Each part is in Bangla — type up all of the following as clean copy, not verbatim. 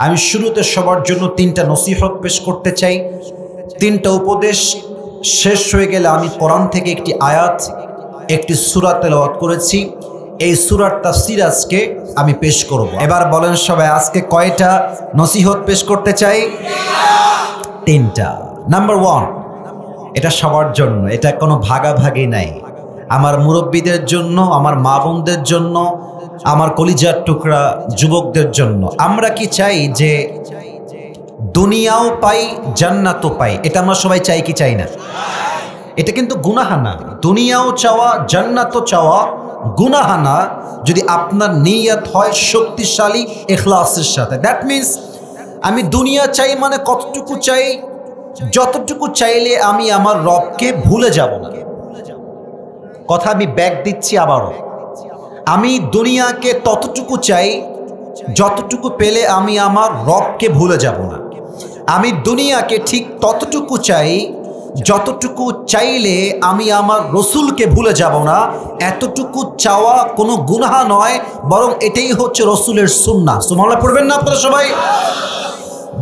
আমি শুরুতে সবার জন্য 3টা নসিহত পেশ করতে চাই। 3টা উপদেশ শেষ হয়ে গেলে আমি কোরআন থেকে একটি আয়াত, একটি সূরা তেলাওয়াত করেছি। এই সূরার তাফসীর আজকে আমি পেশ করব। এবার বলেন সবাই, আজকে কয়টা নসিহত পেশ করতে চাই? 3টা। নাম্বার 1, এটা সবার জন্য, এটা কোনো ভাগাভাগি নাই। আমার মুরব্বীদের জন্য, আমার মা বোনদের জন্য, আমার কলিজার টুকরা যুবকদের জন্য। আমরা কি চাই যে দুনিয়াও পাই, জান্নাতও পাই? এটা আমরা সবাই চাই কি চাই না? এটা কিন্তু গুনাহ না। দুনিয়াও চাওয়া, জান্নাতও চাওয়া গুনাহ না, যদি আপনার নিয়ত হয় শক্তিশালী ইখলাসের সাথে। দ্যাট মিন্স আমি দুনিয়া চাই মানে কতটুকু চাই? যতটুকু চাইলে আমি আমার রবকে ভুলে যাব না। কথা আমি ব্যাক দিচ্ছি আবারও, আমি দুনিয়াকে ততটুকু চাই যতটুকু পেলে আমি আমার রবকে ভুলে যাব না। আমি দুনিয়াকে ঠিক ততটুকু চাই যতটুকু চাইলে আমি আমার রসুলকে ভুলে যাব না। এতটুকু চাওয়া কোনো গুনাহ নয়, বরং এটাই হচ্ছে রসুলের সুন্নাহ। সুবহানাল্লাহ পড়বেন না আপনারা সবাই?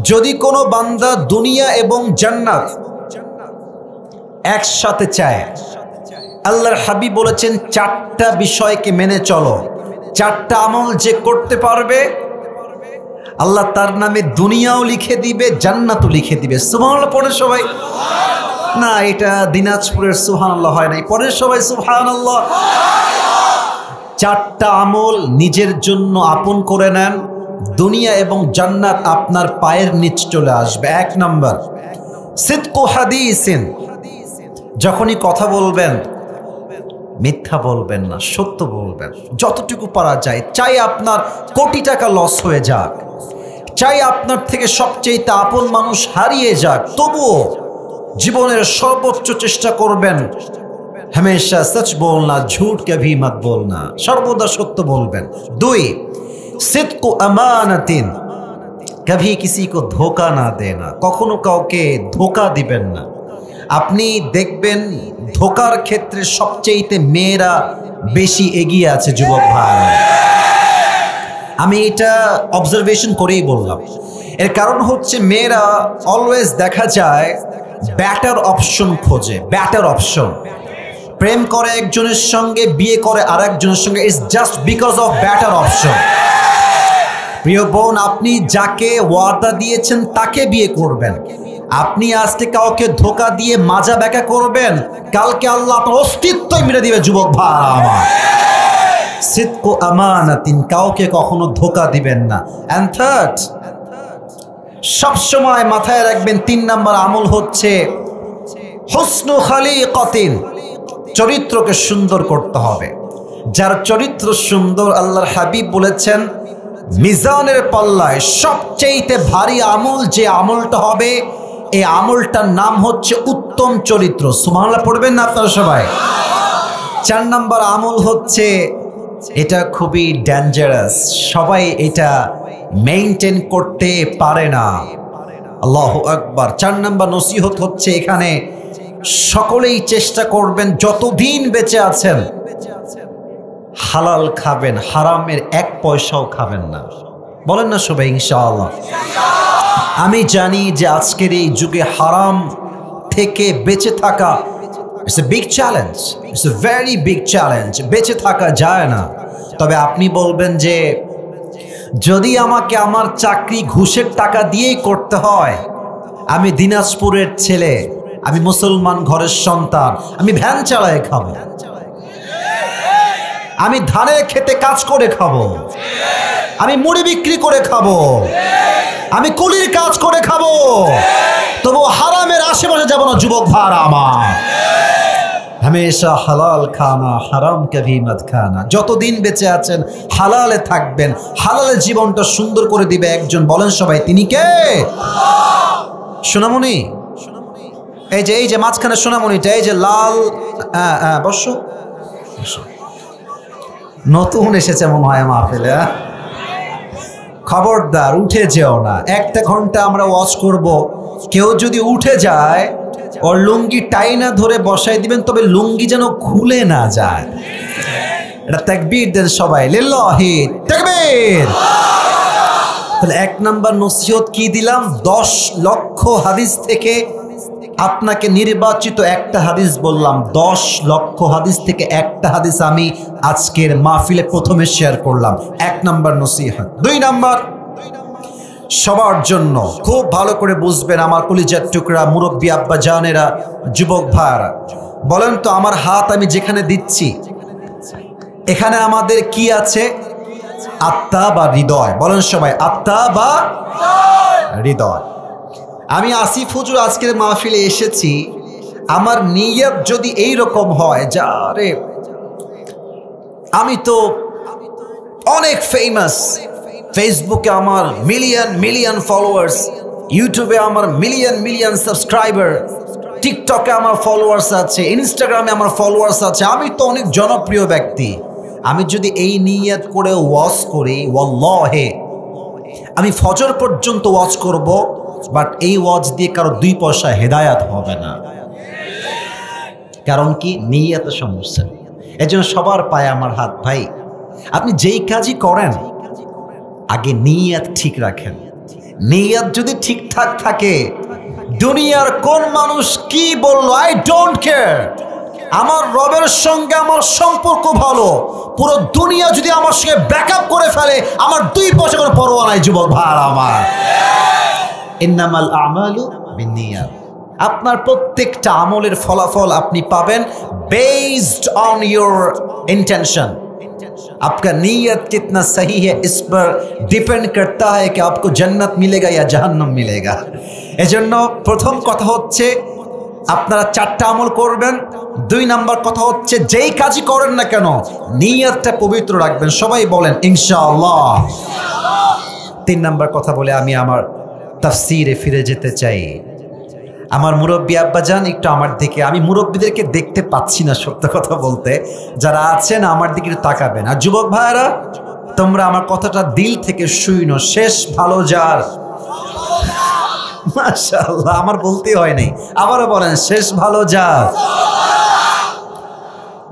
যদি কোনো বান্দা দুনিয়া এবং জান্নাত একসাথে চায়, আল্লাহর হাবিব বলেছেন 4টা বিষয়কে মেনে চলো। 4টা আমল যে করতে পারবে, আল্লাহ তার নামে দুনিয়াও লিখে দিবে, জান্নাতও লিখে দিবে। সুবহানাল্লাহ পড়ে সবাই? না, এটা দিনাজপুরের সুবহানাল্লাহ হয় নাই। পড়ে সবাই সুবহানাল্লাহ। 4টা আমল নিজের জন্য আপন করে নেন, দুনিয়া এবং জান্নাত আপনার পায়ের নিচে চলে আসবে। 1 নাম্বার, সিদকু হাদিসিন। যখনই কথা বলবেন মিথ্যা বলবেন না, সত্য বলবেন যতটুকু পারা যায়। চাই আপনার কোটি টাকা লস হয়ে যাক, চাই আপনার থেকে সবচেয়ে আপন মানুষ হারিয়ে যাক, তবুও জীবনের সর্বোচ্চ চেষ্টা করবেন হমেশা সচ বলনা, ঝুট কভি মত বলনা, সর্বদা সত্য বলবেন। 2, সিদকু আমানাতিন। কভি কিসি কো ধোকা না দেনা, কখনো কাউকে ধোকা দিবেন না। আপনি দেখবেন ধোকার ক্ষেত্রে সবচেয়ে মেয়েরা বেশি এগিয়ে আছে যুবক ভাই। আমি এটা অবজারভেশন করেই বললাম। এর কারণ হচ্ছে মেয়েরা অলওয়েজ দেখা যায় ব্যাটার অপশন খোঁজে, ব্যাটার অপশন। প্রেম করে একজনের সঙ্গে, বিয়ে করে আরেকজনের সঙ্গে, it's just because of batter option. প্রিয় বোন, আপনি যাকে ওয়াদা দিয়েছেন তাকে বিয়ে করবেন। আপনি আজকে কাউকে ধোকা দিয়ে মাজা ব্যাকা করবেন, কালকে আল্লাহ আপনার অস্তিত্বই মেরে দিবে যুবক ভাই আমার। সিদকু আমানাতিন, কাউকে কখনো ধোকা দিবেন না। এন্ড থার্ড, সবসময় মাথায় রাখবেন 3 নাম্বার আমল হচ্ছে হুসনু খালিকাতিন। চরিত্রকে সুন্দর করতে হবে। যার চরিত্র সুন্দর, আল্লাহর হাবিব বলেছেন মিজানের পাল্লায় সবচেয়ে ভারী আমল যে আমলটা হবে, এই আমলটার নাম হচ্ছে উত্তম চরিত্র। সুবহানাল্লাহ পড়বেন না আপনারা সবাই? 4 নাম্বার আমল হচ্ছে, এটা খুবই ডেঞ্জারাস, সবাই এটা মেইনটেইন করতে পারে না। আল্লাহু আকবার। 4 নাম্বার নসিহত হচ্ছে এখানে, সকলেই চেষ্টা করবেন যতদিন বেঁচে আছেন হালাল খাবেন, হারামের 1 পয়সাও খাবেন না। বলেন না সবাই ইনশাআল্লাহ? আমি জানি যে আজকের এই যুগে হারাম থেকে বেঁচে থাকা it's a big challenge, it's a very big challenge. বেঁচে থাকা যায় না। তবে আপনি বলবেন যে যদি আমাকে আমার চাকরি ঘুষের টাকা দিয়েই করতে হয়, আমি দিনাজপুরের ছেলে, আমি মুসলমান ঘরের সন্তান, আমি ভ্যান চালায় খাবো, আমি ধানের খেতে কাজ করে খাবো, আমি মুড়ি বিক্রি করে খাবো, আমি কুলির কাজ করে খাবো, তবু হারামের আশেপাশে যাব না যুবক ভাইরা আমার। হমেশা হালাল খানা, হারাম কভি মত খানা। যতদিন বেঁচে আছেন হালালে থাকবেন, হালালে জীবনটা সুন্দর করে দিবে একজন। বলেন সবাই, তিনি কে? সোনামণি, এই যে মাঝখানে সোনামণিটা, এই যে লাল, বসো, নতুন এসেছে মনে হয় মাহফিলে। খবরদার উঠে যেও না। 1টা ঘন্টা আমরা ওয়াচ করব, কেউ যদি উঠে যায় ওর লুঙ্গি টাইনা ধরে বসাই দিবেন, তবে লুঙ্গি যেন খুলে না যায়। এটা তাকবীর দেন সবাই, লিল্লাহি তাকবীর। তাহলে 1 নাম্বার নসিহত কি দিলাম? 10 লক্ষ হাদিস থেকে আপনাকে নির্বাচিত একটা হাদিস বললাম। 10 লক্ষ হাদিস থেকে একটা হাদিস আমি আজকের মাহফিলে প্রথমে শেয়ার করলাম। 1 নাম্বার নসিহত। 2 নাম্বার, সবার জন্য খুব ভালো করে বুঝবেন আমার কলিজার টুকরা মুরব্বী আব্বা জানেরা, যুবক ভাইরা, বলেন তো আমার হাত আমি যেখানে দিচ্ছি এখানে আমাদের কি আছে? আত্মা বা হৃদয়? বলেন সবাই, আত্মা বা হৃদয়। আমি আসিফ হুজুর আজকের মাহফিলে এসেছি, আমার নিয়ত যদি এই রকম হয় যে আরে আমি তো অনেক ফেমাস, ফেসবুকে আমার মিলিয়ন মিলিয়ন ফলোয়ার্স, ইউটিউবে আমার মিলিয়ন মিলিয়ন সাবস্ক্রাইবার, টিকটকে আমার ফলোয়ার্স আছে, ইনস্টাগ্রামে আমার ফলোয়ার্স আছে, আমি তো অনেক জনপ্রিয় ব্যক্তি। আমি যদি এই নিয়ত করে ওয়াজ করি, ওয়াল্লাহে আমি ফজর পর্যন্ত ওয়াজ করব, বাট এই ওয়াজ দিয়ে কারো 2 পয়সা হেদায়াত হবে না। কারণ কি? নিয়তের সমস্যা। এজন্য সবার পায়ে আমার হাত, ভাই আপনি যেই কাজই করেন আগে নিয়ত ঠিক রাখেন। নিয়ত যদি ঠিকঠাক থাকে, দুনিয়ার কোন মানুষ কি বললো আই ডোন্ট কেয়ার। আমার রবের সঙ্গে আমার সম্পর্ক ভালো, পুরো দুনিয়া যদি আমার সঙ্গে ব্যাকআপ করে ফেলে আমার 2 পয়সা করে পরোয়া নাই যুবক ভাই আমার। ইন্নামাল আমালু বিন্নিয়াত। আপনার প্রত্যেকটা আমলের ফলাফল আপনি পাবেন বেসড অন योर इंटेंशन। आपका नीयत कितना सही है इस पर डिपेंड करता है कि आपको जन्नत मिलेगा या जहन्नम मिलेगा। এজন্য প্রথম কথা হচ্ছে আপনারা 4টা আমল করবেন। 2 নাম্বার কথা হচ্ছে যেই কাজই করেন না কেন নিয়তটা পবিত্র রাখবেন। সবাই বলেন ইনশাআল্লাহ। 3 নাম্বার কথা বলে আমি আমার তাফসীরে ফিরে যেতে চাই। আমার মুরব্বী আব্বাজান একটু আমার দিকে, আমি মুরব্বীদেরকে দেখতে পাচ্ছি না সত্য কথা বলতে, যারা আছেন আমার দিকে তাকাবেন। আর যুবক ভাইরা তোমরা আমার কথাটা দিল থেকে শুনো, শেষ ভালো যার, মাশাআল্লাহ আমার বলতে হয় নাই, আবারও বলেন শেষ ভালো যার।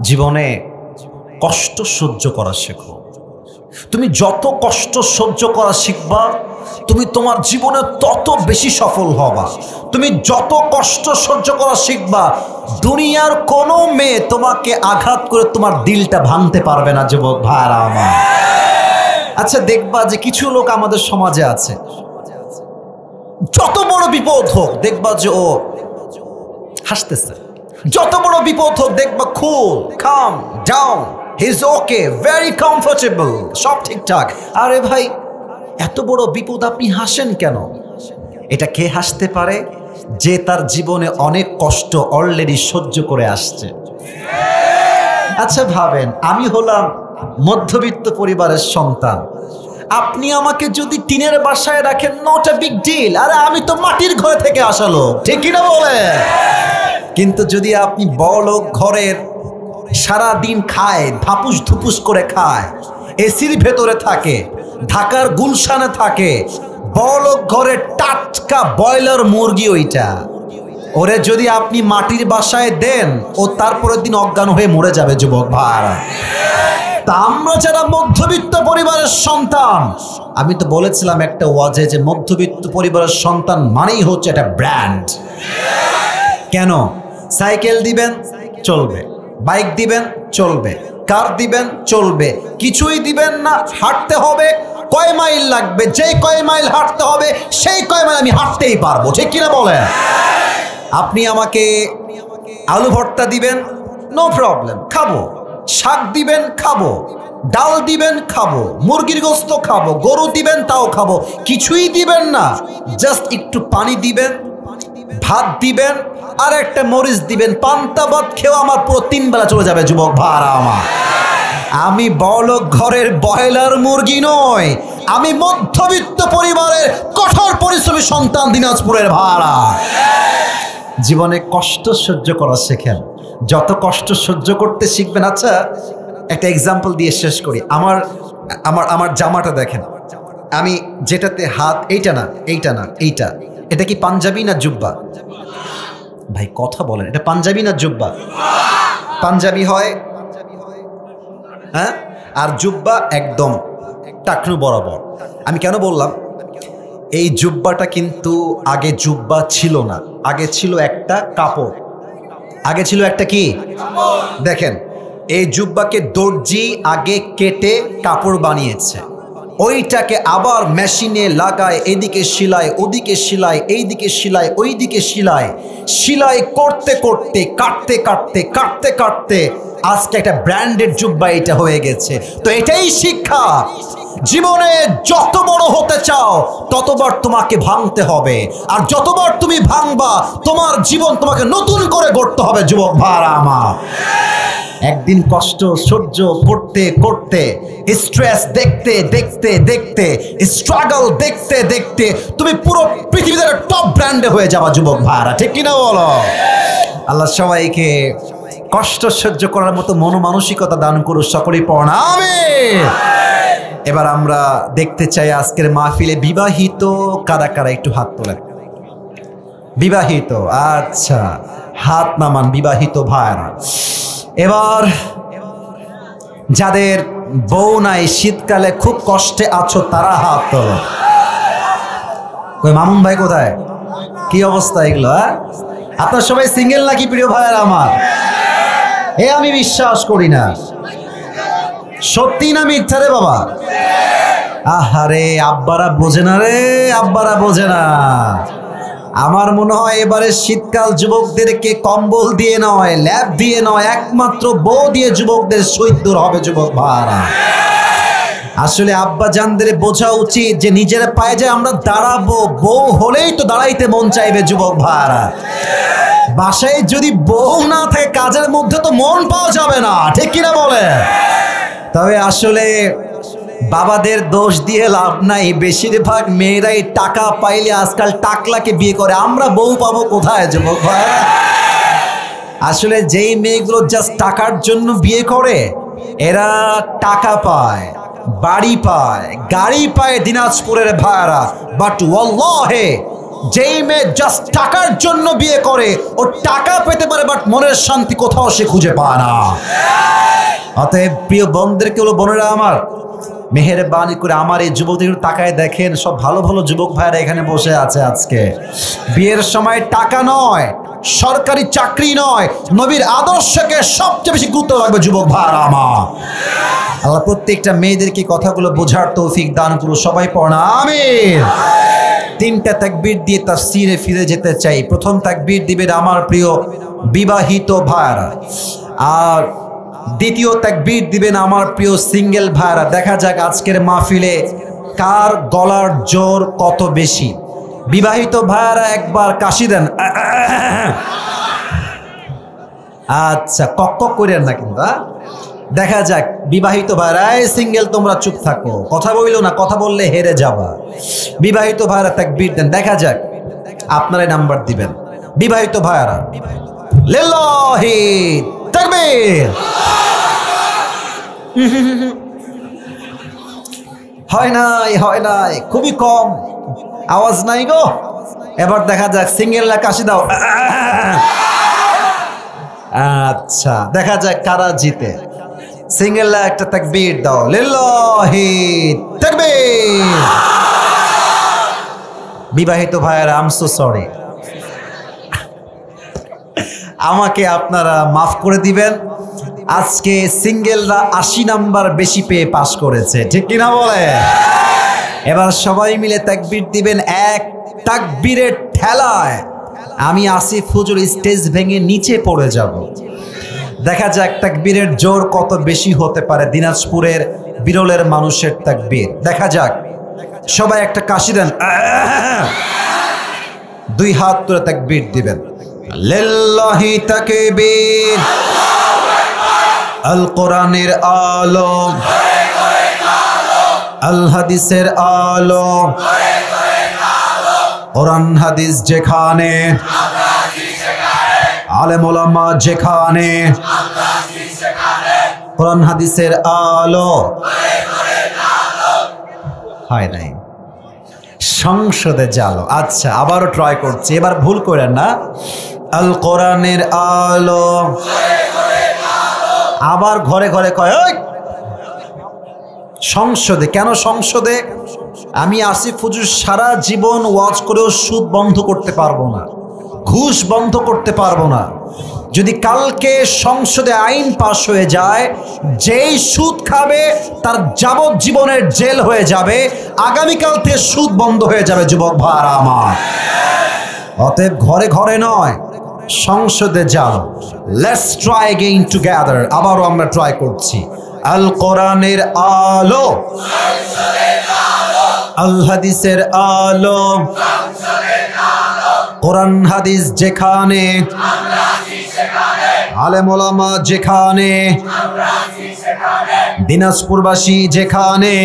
জীবনে কষ্ট সহ্য করা শেখো। তুমি যত কষ্ট সহ্য করা শিখবা তুমি তোমার জীবনে তত বেশি সফল হবা। তুমি যত কষ্ট সহ্য করা শিখবা দুনিয়ার কোনো মেয়ে তোমাকে আঘাত করে তোমার দিলটা ভাঙতে পারবে না যুবক ভাইরা আমার। আচ্ছা দেখবা যে কিছু লোক আমাদের সমাজে আছে, যত বড় বিপদ হোক দেখবা যে ও হাসতেছে, যত বড় বিপদ হোক দেখবা cool, calm down, he is okay, very comfortable, সব ঠিকঠাক। আরে ভাই এত বড় বিপদ আপনি হাসেন কেন? এটা কে হাসতে পারে? যে তার জীবনে অনেক কষ্ট অলরেডি সহ্য করে আসছে। আচ্ছা ভাবেন, আমি হলাম মধ্যবিত্ত পরিবারের সন্তান, আপনি আমাকে যদি টিনের বাসায় রাখেন নট আ বিগ ডিল, আরে আমি তো মাটির ঘর থেকে আসা লোক, ঠিক কিনা বলে? কিন্তু যদি আপনি বড়লোক ঘরের, সারাদিন খায়, ধাপুস ধুপুস করে খায়, এসির ভেতরে থাকে, ঢাকার গুলশানে থাকে, বড়লোক ঘরে টাটকা ব্রয়লার মুরগি, ওইটা ওরে যদি আপনি মাটির বাসায় দেন ও তারপরের দিন অজ্ঞান হয়ে মরে যাবে যুবক ভাইরা। তা আমরা যারা মধ্যবিত্ত পরিবারের সন্তান, আমি তো বলেছিলাম একটা ওয়াজে যে মধ্যবিত্ত পরিবারের সন্তান মানেই হচ্ছে একটা ব্র্যান্ড। কেন? সাইকেল দিবেন চলবে, বাইক দিবেন চলবে, কার দিবেন চলবে, কিছুই দিবেন না হাঁটতে হবে, কয় মাইল লাগবে, যে কয় মাইল হাঁটতে হবে সেই কয় মাইল আমি হাঁটতেই পারবো, ঠিক কিনা বলেন? আপনি আমাকে আলু ভর্তা দিবেন, নো প্রবলেম, খাবো। শাক দিবেন খাবো, ডাল দিবেন খাবো, মুরগির গোস্ত খাবো, গরু দিবেন তাও খাবো। কিছুই দিবেন না, জাস্ট একটু পানি দিবেন, ভাত দিবেন আর একটা মরিচ দিবেন, পান্তা ভাত খেয়েও আমার পুরো 3 বেলা চলে যাবে যুবক ভাইরা আমার। আমি বড়লোক ঘরের ব্রয়লার মুরগি নই, আমি মধ্যবিত্ত পরিবারের কঠোর পরিশ্রমী সন্তান দিনাজপুরের ভাড়া। জীবনে কষ্ট সহ্য করা শেখেন, যত কষ্ট সহ্য করতে শিখবেন। আচ্ছা একটা এক্সাম্পল দিয়ে শেষ করি। আমার আমার আমার জামাটা দেখেন, আমি যেটাতে হাত, এইটা না এইটা না এইটা, এটা কি পাঞ্জাবি না জুব্বা? ভাই কথা বলেন, এটা পাঞ্জাবি না জুব্বা? পাঞ্জাবি হয় হ্যাঁ, আর জুব্বা একদম টাকনু বরাবর। আমি কেন বললাম, এই জুব্বাটা কিন্তু আগে জুব্বা ছিল না, আগে ছিল একটা কাপড়। আগে ছিল একটা কি? দেখেন, এই জুব্বাকে দর্জি আগে কেটে কাপড় বানিয়েছে, ওইটাকে আবার মেশিনে লাগায়, এদিকে সেলাই, ওদিকে সেলাই, এইদিকে সেলাই, ওইদিকে সেলাই, সেলাই করতে করতে, কাটতে কাটতে, কাটতে কাটতে আজকে একটা ব্র্যান্ডেড জুব্বা এটা হয়ে গেছে। তো এটাই শিক্ষা, জীবনে যত বড় হতে চাও ততবার তোমাকে ভাঙতে হবে, আর যতবার তুমি ভাঙবা তোমার জীবন তোমাকে নতুন করে গড়তে হবে। যুবক ভাইরা আমার, একদিন কষ্ট সহ্য করতে করতে, স্ট্রেস দেখতে দেখতে দেখতে, স্ট্রাগল দেখতে দেখতে তুমি পুরো পৃথিবীতে টপ ব্র্যান্ডে হয়ে যাবা যুবক ভাইরা, ঠিক কিনা বলো? আল্লাহ সবাইকে কষ্ট সহ্য করার মতো মনোমানসিকতা দান করুন, সকলেই পড়া আমিন। এবার আমরা দেখতে চাই আজকের মাহফিলে বিবাহিত কারা কারা, একটু হাত তোলেন। বিবাহিত, আচ্ছা হাত নামান বিবাহিত ভাইরা। এবার যাদের বউ নাই, শীতকালে খুব কষ্টে আছো, তারা হাত তোলো। কই মামুন ভাই কোথায়? কি অবস্থা এগুলো? আপনার সবাই সিঙ্গেল নাকি প্রিয় ভাইয়ের আমার? এ আমি বিশ্বাস করি না, সত্যি না মিথ্যা রে বাবা? আহারে আব্বারা বোঝে না রে, আব্বারা বোঝে না। আমার মনে হয় এবারে শীতকাল যুবকদেরকে কম্বল দিয়ে নয়, ল্যাব দিয়ে নয়, একমাত্র বউ দিয়ে যুবকদের শহীদ দূর হবে যুবক ভাইরা। আসলে আব্বা জানদের বোঝা উচিত যে নিজের পায়ে যে আমরা দাঁড়াবো, বউ হলেই তো দাঁড়াইতে মন চাইবে যুবক ভাইরা। বাসায় যদি বউ না থাকে কাজের মধ্যে তো মন পাওয়া যাবে না, ঠিক কিনা বলে? তবে আসলে বাবাদের দোষ দিয়ে লাভ নাই, বেশিরভাগ মেয়েরাই টাকা পাইলে আজকাল টাকলাকে বিয়ে করে, আমরা বউ পাবো কোথায় যুবক ভাইরা? আসলে যেই মেয়েগুলো জাস্ট টাকার জন্য বিয়ে করে, এরা টাকা পায়, বাড়ি পায়, গাড়ি পায় দিনাজপুরের ভাইরা, বাট ওয়াল্লাহে যেই মেয়ে জাস্ট টাকার জন্য বিয়ে করে, ও টাকা পেতে পারে বাট মনের শান্তি কোথাও সে খুঁজে পায় না। অতএব প্রিয় বোনদেরকে হলো, বোনেরা আমার, মেহেরবানি করে আমার এই যুবকদের তাকায় দেখেন, সব ভালো ভালো যুবক ভাইরা এখানে বসে আছে। আজকে বিয়ের সময় টাকা নয়, সরকারি চাকরি নয়, নবীর আদর্শকে সবচেয়ে বেশি গুরুত্ব লাগবে যুবক ভাইরা আমার। আল্লাহ প্রত্যেকটা মেয়েদেরকে কথাগুলো বোঝার তৌফিক দান করুন, সবাই পড়া আমিন। তিনটা তাকবীর দিয়ে তাফসীরে ফিরে যেতে চাই। প্রথম তাকবীর দিবেন আমার প্রিয় বিবাহিত ভাইরা, আর দ্বিতীয় তাকবীর দিবেন আমার প্রিয় সিঙ্গেল ভাইরা। দেখা যাক আজকের মাহফিলে কার গলার জোর কত বেশি। বিবাহিত ভাইরা একবার কাশি দেন। আচ্ছা, কক করেন না কিন্তু। দেখা যাক বিবাহিত ভাইরা। সিঙ্গেল তোমরা চুপ থাকো, কথা বইলো না, কথা বললে হেরে যাবা। বিবাহিত ভাইরা তাকবীর দেন, দেখা যাক আপনারাই নাম্বার দিবেন। বিবাহিত ভাইরা লিল্লাহি তাকবীর। হয় নাই, হয় নাই, খুবই কম আওয়াজ নাই গো। এবার দেখা যাক সিঙ্গেলরা কাশি দাও। আচ্ছা, দেখা যাক কারা জিতে। সিঙ্গেলরা একটা তাকবীর দাও, লিল্লাহি তাকবীর। বিবাহিত ভাইয়েরা আই এম সো সরি, আমাকে আপনারা মাফ করে দিবেন। আজকে সিঙ্গেলরা 80 নাম্বার বেশি পেয়ে পাশ করেছে, ঠিক কিনা বলে? এবার সবাই মিলে তাকবীর দিবেন। এক তাকবীরের ঠেলায় আমি আসিফ হুজুর স্টেজ ভেঙে নিচে পড়ে যাব। দেখা যাক তাকবীরের জোর কত বেশি হতে পারে। দিনাজপুরের বিরলের মানুষের তাকবীর, দেখা যাক। সবাই একটা কাশি দেন, দুই হাত তুলে তাকবীর দিবেন। লিল্লাহি তাকবীর। আল কোরআনের আলো, আল হাদিসের আলো, কোরআন হাদিস যেখানে, আলেম ওলামা যেখানে, কোরআন হাদিসের আলো। হয় নাই, সংসদে জালো। আচ্ছা, আবারও ট্রাই করছি, এবার ভুল করেন না। আল কোরআনের আলো, আবার ঘরে ঘরে কয়। সংসদে। কেন সংসদে? আমি আসিফ হুজুর সারা জীবন ওয়াজ করেও সুদ বন্ধ করতে পারবো না, ঘুষ বন্ধ করতে পারবো না। যদি কালকে সংসদে আইন পাশ হয়ে যায়, যেই সুদ খাবে তার যাবজ্জীবনের জেল হয়ে যাবে, আগামীকাল থেকে সুদ বন্ধ হয়ে যাবে। যুবক ভাইরা আমার, অতএব ঘরে ঘরে নয়, সংসদে যাও। Let's try again together. আবারও আমরা ট্রাই করছি। আল কোরআনের আলো, আল হাদিসের আলো, কোরআন হাদিস যেখানে, আলেম ওলামা যেখানে, দিনাজপুরবাসী যেখানে,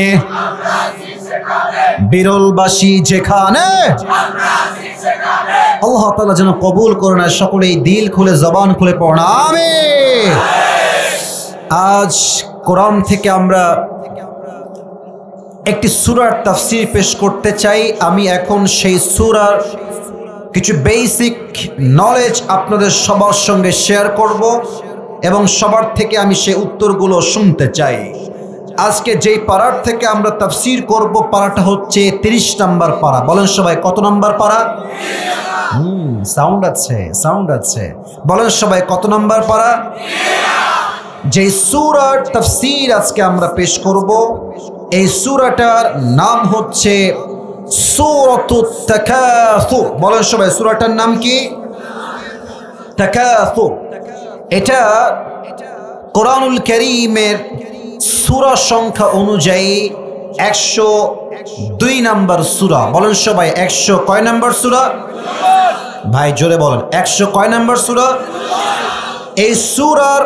বিরলবাসী যেখানে, আল্লাহ তাআলা যেন কবুল করেন। সকলেই দিল খুলে জবান খুলে পড়ুন আমিন। আজ কোরআন থেকে আমরা একটি সূরার তাফসীর পেশ করতে চাই। আমি এখন সেই সূরার কিছু বেসিক নলেজ আপনাদের সবার সঙ্গে শেয়ার করব এবং সবার থেকে আমি সেই উত্তরগুলো শুনতে চাই। আজকে যেই পারার থেকে আমরা তাফসীর করব, পারাটা হচ্ছে 30 নম্বর পারা। বলেন সবাই, কত নম্বর পারা? সাউন্ড আছে, সাউন্ড আছে। বলেন সবাই, কত নম্বর পারা? যে সূরার তাফসীর আজকে আমরা পেশ করব, এই সূরাটার নাম হচ্ছে সূরাতুত তাকাসুর। বলেন সবাই, সূরাটার নাম কি? তাকাসুর। এটা কোরআনুল কারীমের সূরা সংখ্যা অনুযায়ী 102 নম্বর সূরা। বলেন সবাই, 100 কয় নম্বর সূরা? ভাই জোরে বলেন, 100 কয় নম্বর সূরা? এই সূরার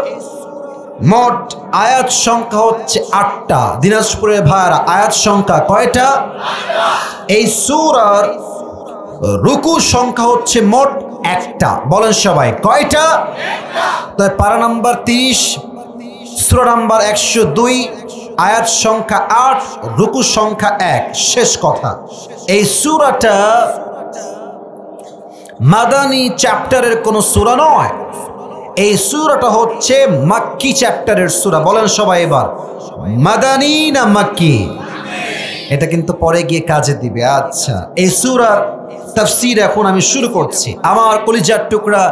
মোট আয়াত সংখ্যা হচ্ছে 8টা। দিনাজপুরের ভাইরা, আয়াত সংখ্যা কয়টা? 8টা। এই সূরার রুকু সংখ্যা হচ্ছে মোট 1টা। বলেন সবাই, কয়টা? 1টা। তো পারা নাম্বার 30, সূরা নাম্বার 102, আয়াত সংখ্যা 8, রুকু সংখ্যা 1। শেষ কথা, এই সূরাটা মাদানী চ্যাপ্টারের কোনো সূরা নয়। এই সূরাটা হচ্ছে মাক্কি চ্যাপ্টারের সূরা। বলেন সবাই এবার, মাদানী না মাক্কি? এটা কিন্তু পরে গিয়ে কাজে দিবে। আচ্ছা, এই সূরার তাফসীর এখন আমি শুরু করছি। আমার কলিজার টুকরা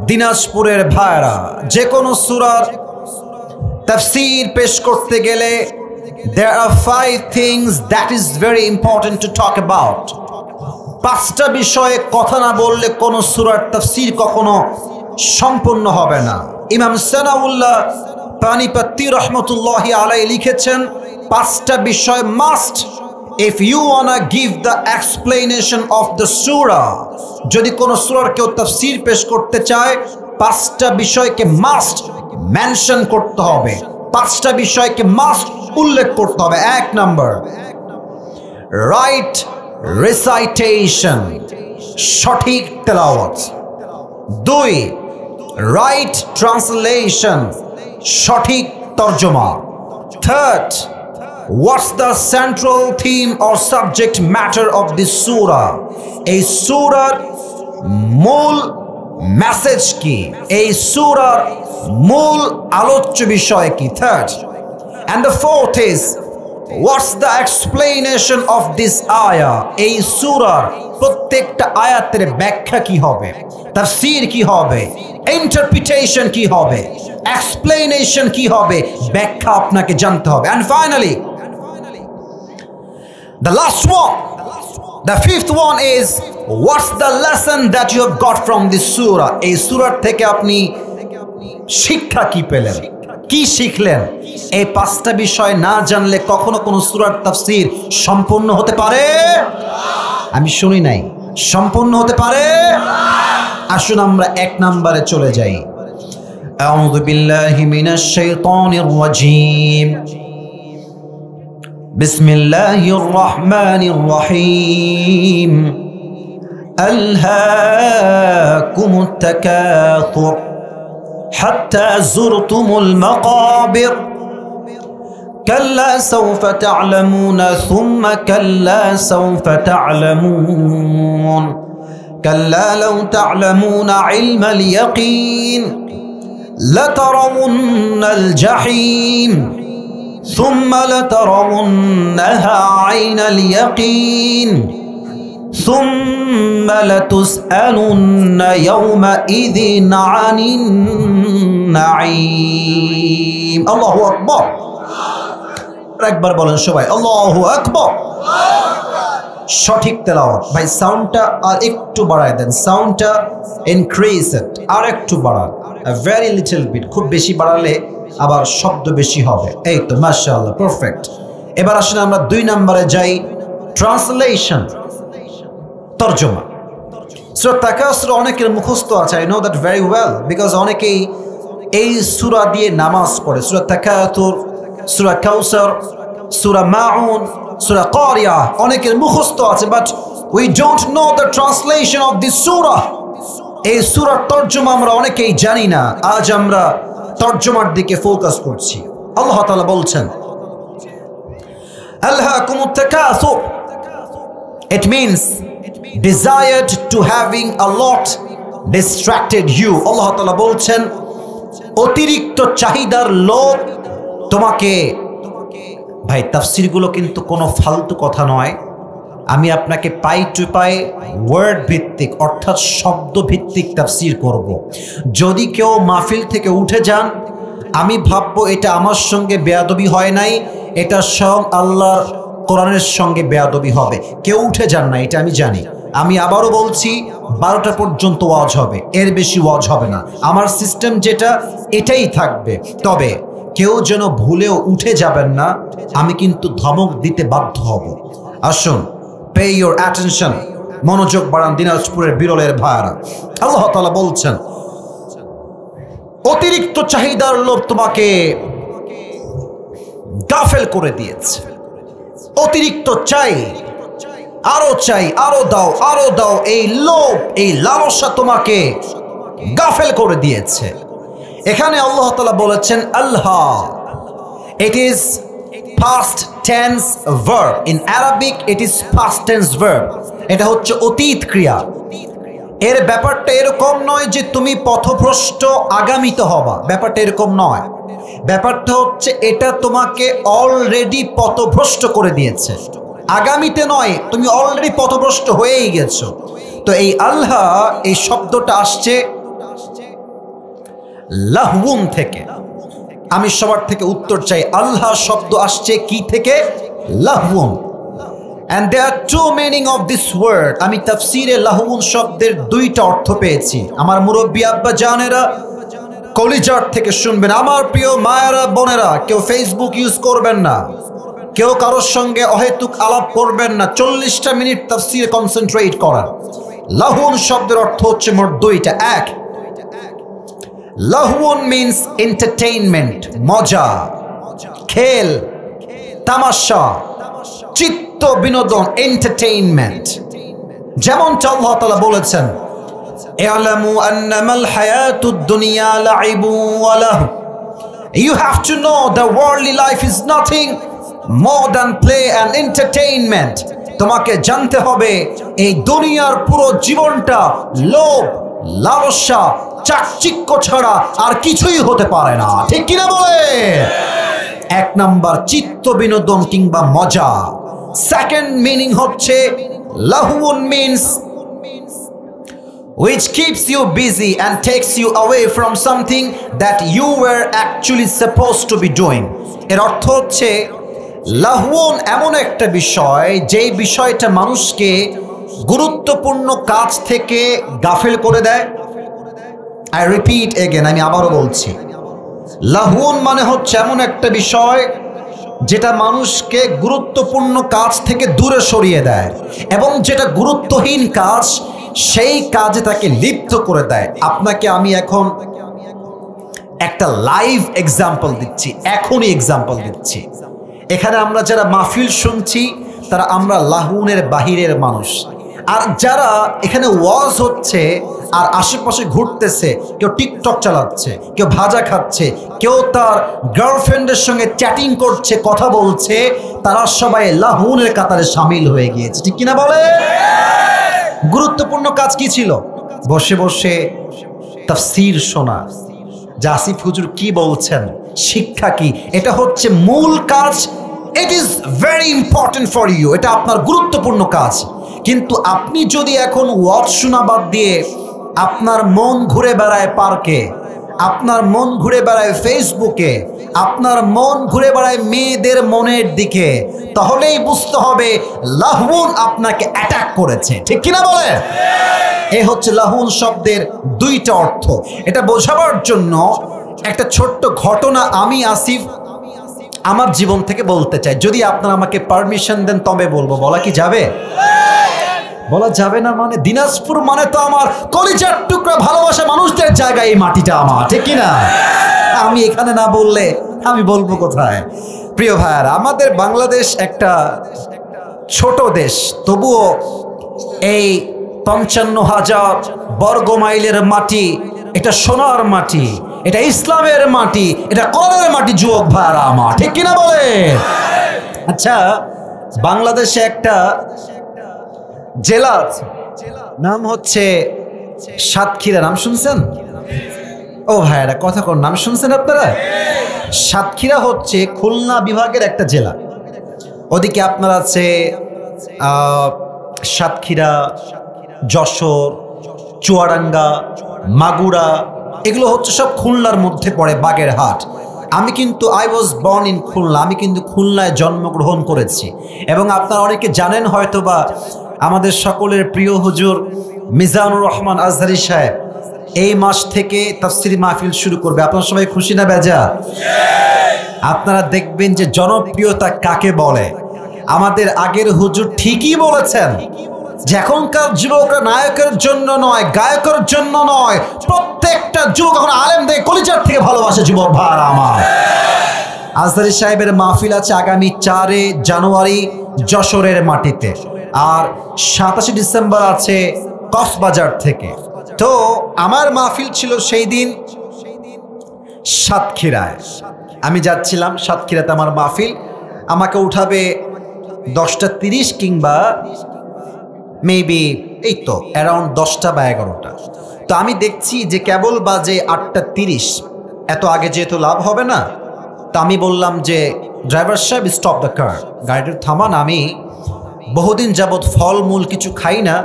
দিনাজপুরের ভাইরা, যে কোনো সূরার তাফসীর পেশ করতে গেলে there are 5 things that is very important to talk about। 5টা বিষয়ে কথা না বললে কোন সূরার তাফসীর কখনো সম্পূর্ণ হবে না। ইমাম সানাউল্লাহ পানিপত্তি রহমতুল্লাহি আলাইহি লিখেছেন, 5টা বিষয় must if you wanna give the explanation of the surah। যদি কোন সূরার কেউ তাফসীর পেশ করতে চায়, 5টা বিষয়কে মাস্ট মেনশন করতে হবে, 5টা বিষয়কে মাস্ট উল্লেখ করতে হবে। 1 নাম্বার, রাইট রিসাইটেশন, সঠিক তেলাওয়াত। 2, রাইট ট্রান্সলেশন, সঠিক তর্জমা। 3rd, what's the central theme or subject matter of this surah? এই সূরার মূল মেসেজ কি? এই সূরার মূল আলোচ্য বিষয় কি? 3rd, and the 4th is what's the explanation of this ayah? এই সূরার প্রত্যেকটা আয়াতের ব্যাখ্যা কি হবে, তাফসীর কি হবে, ইন্টারপ্রিটেশন কি হবে, এক্সপ্লেনেশন কি হবে, ব্যাখ্যা আপনাকে জানতে হবে। and finally the last one, the 5th one is what's the lesson that you have got from this surah? এই সূরা থেকে আপনি শিক্ষা কি পেলেন, কি শিখলেন? এই 5টা বিষয় না জানলে কখনো কোনো সূরার তাফসীর সম্পূর্ণ হতে পারে? আমি শুনি নাই, সম্পূর্ণ হতে পারে? আসুন আমরা 1 নম্বরে চলে যাই। আউযু বিল্লাহি মিনাশ শাইতানির রাজীম। বিসমিল্লাহির রহমানির রহিম। আলহাকুমুত তাকাসুর حتى زرتم المقابر كلا سوف تعلمون ثم كلا سوف تعلمون كلا لو تعلمون علم اليقين لترون الجحيم সুম্মা লাতারাউন্নাহা আইনাল ইয়াকিন সুম্মা লাতুসআলুন্না ইয়াওমাইযিন আনিন নাঈম। আল্লাহু আকবার। একবার বলেন সবাই আল্লাহু আকবার। সঠিক তেলাওয়াত। ভাই সাউন্ডটা আর একটু বাড়ায় দেন, সাউন্ডটা ইনক্রিজ ইট, আর একটু বাড়ান, ভেরি লিটল বিট, খুব বেশি বাড়ালে আবার শব্দ বেশি হবে। এই তো মাশাআল্লাহ, পারফেক্ট। এবার আসলে আমরা 2 নম্বরে যাই, ট্রান্সলেশন, তরজমা। সূরা তাকাসুর অনেকের মুখস্থ আছে, I know that very well, because অনেকেই এই সূরা দিয়ে নামাজ পড়ে। সূরা তাকাসুর, সূরা কাউসার, সূরা মাউন, সূরা কারিয়া অনেকের মুখস্থ আছে, but we don't know the translation of this সূরা। এই সূরার তরজমা আমরা অনেকেই জানি না। আজ আমরা তরজমার দিকে ফোকাস করছি। আল্লাহ তাআলা বলছেন আলহাকুমুত তাকাসুর, it means desired to having a lot distracted you। আল্লাহ তাআলা বলছেন অতিরিক্ত চাহিদার লোভ তোমাকে। ভাই তাফসীরগুলো কিন্তু কোনো ফালতু কথা নয়, আমি আপনাকে পাই টু পাই ওয়ার্ড ভিত্তিক অর্থাৎ শব্দ ভিত্তিক তাফসীর করব। যদি কেউ মাহফিল থেকে উঠে যান, আমি ভাববো এটা আমার সঙ্গে বেয়াদবি হয় নাই, এটা স্বয়ং আল্লাহর কোরআনের সঙ্গে বেয়াদবি হবে। কেউ উঠে যান না, এটা আমি জানি। আমি আবারও বলছি 12টা পর্যন্ত ওয়াজ হবে, এর বেশি ওয়াজ হবে না। আমার সিস্টেম যেটা এটাই থাকবে। তবে কেউ যেন ভুলেও উঠে যাবেন না, আমি কিন্তু ধমক দিতে বাধ্য হব। আসুন, পে ইউর অ্যাটেনশন, মনোযোগ বাড়ান দিনাজপুরের বিরলের ভাইরা। আল্লাহ তাআলা বলছেন অতিরিক্ত চাহিদার লোভ তোমাকে গাফেল করে দিয়েছে। অতিরিক্ত চাই, আরো চাই, আরো দাও, আরো দাও, এই লোভ, এই লালসা তোমাকে গাফেল করে দিয়েছে। এখানে আল্লাহ তাআলা বলেছেন আল্লাহ, it is past tense verb, in Arabic it is past tense verb, এটা হচ্ছে অতীত ক্রিয়া। এর ব্যাপারটা এরকম নয় যে তুমি পথভ্রষ্ট আগামীতে হবা, ব্যাপারটা এরকম নয়। ব্যাপারটা হচ্ছে এটা তোমাকে অলরেডি পথভ্রষ্ট করে দিয়েছে, আগামীতে নয়, তুমি অলরেডি পথভ্রষ্ট হয়েই গেছো। তো এই আল্লাহ, এই শব্দটা আসছে লাহউন থেকে। আমি সবার থেকে উত্তর চাই, আল্লাহ শব্দ আসছে কি থেকে? লাহউন। And there are 2 meaning of this word. আমি তাফসীরে লাহউন শব্দের 2টা অর্থ পেয়েছি। আমার মুরব্বী আব্বা জানেরা কলিজার থেকে শুনবেন। আমার প্রিয় মায়েরা বোনেরা, কেউ ফেসবুক ইউজ করবেন না, কেউ কারোর সঙ্গে অহেতুক আলাপ করবেন না। 40টা মিনিট তাফসীরে কনসেন্ট্রেট করার। লাহউন শব্দের অর্থ হচ্ছে মোট 2টা। এক, লাহউন মিন্স এন্টারটেইনমেন্ট, মজা, খেল, তামাশা, চিত্ত বিনোদন, এন্টারটেইনমেন্ট। যেমনটা আল্লাহ তাআলা বলেছেন ইআলামু আন্নামাল হায়াতুদ দুনিয়া লাইবু ওয়া লাহু। You have to know the worldly life is nothing more than play and entertainment. তোমাকে জানতে হবে এই দুনিয়ার পুরো জীবনটা লোভ, লালসা, চাকচিক্য ছাড়া আর কিছুই হতে পারে না। ঠিক কিনা বলে? 1 নাম্বার চিত্ত বিনোদন কিংবা মজা। সেকেন্ড মিনিং হচ্ছে লাহউন means which keeps you busy and takes you away from something that you were actually supposed to be doing. এর অর্থ হচ্ছে লাহউন এমন একটা বিষয় যেই বিষয়টা মানুষকে গুরুত্বপূর্ণ কাজ থেকে গাফেল করে দেয়। I repeat again, আমি আবারও বলছি, লাহউন মানে হচ্ছে এমন একটা বিষয় যেটা মানুষকে গুরুত্বপূর্ণ কাজ থেকে দূরে সরিয়ে দেয়, এবং যেটা গুরুত্বহীন কাজ সেই কাজে তাকে লিপ্ত করে দেয়। আপনাকে আমি এখন একটা লাইভ এক্সাম্পল দিচ্ছি, এখনই এক্সাম্পল দিচ্ছি। এখানে আমরা যারা মাহফিল শুনছি তারা আমরা লাহউনের বাহিরের মানুষ, আর যারা এখানে ওয়াজ হচ্ছে আর আশেপাশে ঘুরতেছে, কেউ টিকটক চালাচ্ছে, কেউ ভাজা খাচ্ছে, কেউ তার গার্লফ্রেন্ডের সঙ্গে চ্যাটিং করছে, কথা বলছে, তারা সবাই লাহউনের কাতারে শামিল হয়ে গিয়েছে। ঠিক কিনা বলে? গুরুত্বপূর্ণ কাজ কি ছিল? বসে বসে তাফসীর শোনা, যে আসিফ হুজুর কি বলছেন শিক্ষা কি, এটা হচ্ছে মূল কাজ। It is very important for you, এটা আপনার গুরুত্বপূর্ণ কাজ। কিন্তু আপনি যদি এখন ওয়াজ শোনা বাদ দিয়ে আপনার মন ঘুরে বেড়ায় পার্কে, আপনার মন ঘুরে বেড়ায় ফেসবুকে, আপনার মন ঘুরে বেড়ায় মেয়েদের মনের দিকে, তাহলেই বুঝতে হবে লাহউন আপনাকে অ্যাটাক করেছে। ঠিক কিনা বলে? এ হচ্ছে লাহউন শব্দের দুইটা অর্থ। এটা বোঝাবার জন্য একটা ছোট্ট ঘটনা আমি আসিফ আমার জীবন থেকে বলতে চাই। যদি আপনারা আমাকে পারমিশন দেন তবে বলবো। বলা কি যাবে? বলা যাবে না মানে? দিনাজপুর মানে তো আমার কলিজার টুকরা ভালোবাসা মানুষদের জায়গা, এই মাটিটা আমার। ঠিক কিনা? আমি এখানে না বললে আমি বলবো কোথায়? প্রিয় ভাইয়ারা, আমাদের বাংলাদেশ একটা ছোট দেশ, তবুও এই 55,000 বর্গ মাইলের মাটি, এটা সোনার মাটি, এটা ইসলামের মাটি, এটা কোরআনের মাটি যুবক ভাইয়ারা আমার। ঠিক কিনা বলে? আচ্ছা, বাংলাদেশে একটা জেলা নাম হচ্ছে সাতক্ষীরা, নাম শুনছেন? ও ভাইয়ারা কথা কোন, নাম শুনছেন আপনারা? সাতক্ষীরা হচ্ছে খুলনা বিভাগের একটা জেলা। ওদিকে আপনার আছে সাতক্ষীরা, যশোর, চুয়াডাঙ্গা, মাগুরা, এগুলো হচ্ছে সব খুলনার মধ্যে পড়ে, বাগেরহাট। আমি কিন্তু I was born in Khulna, আমি কিন্তু খুলনায় জন্মগ্রহণ করেছি। এবং আপনারা অনেকে জানেন হয়তোবা আমাদের সকলের প্রিয় হুজুর মিজানুর রহমান আজহারি সাহেব এই মাস থেকে তাফসীরি মাহফিল শুরু করবে। আপনারা সবাই খুশি না বেজা? আপনারা দেখবেন যে জনপ্রিয়তা কাকে বলে। আমাদের আগের হুজুর ঠিকই বলেছেন যে এখনকার যুবকরা নায়কের জন্য নয়, গায়কের জন্য নয়, প্রত্যেকটা যুবক এখন আলেমদের কলিজার থেকে ভালোবাসে যুবক ভাইরা আমার। আজহারি সাহেবের মাহফিল আছে আগামী 4 জানুয়ারি যশোরের মাটিতে, আর 27 ডিসেম্বর আছে কক্সবাজার থেকে। তো আমার মাহফিল ছিল সেই দিন সাতক্ষীরায়। আমি যাচ্ছিলাম সাতক্ষীরাতে, আমার মাহফিল। আমাকে উঠাবে 10:30 কিংবা মেবি এই তো অ্যারাউন্ড 10টা বা 11টা। তো আমি দেখছি যে কেবল বাজে 8:30। এত আগে যেহেতু লাভ হবে না, তো আমি বললাম যে ড্রাইভার সাহেব স্টপ দ্য কার, গাড়িটা থামান। আমি বহুদিন যাবৎ ফলমূল কিছু খাই না,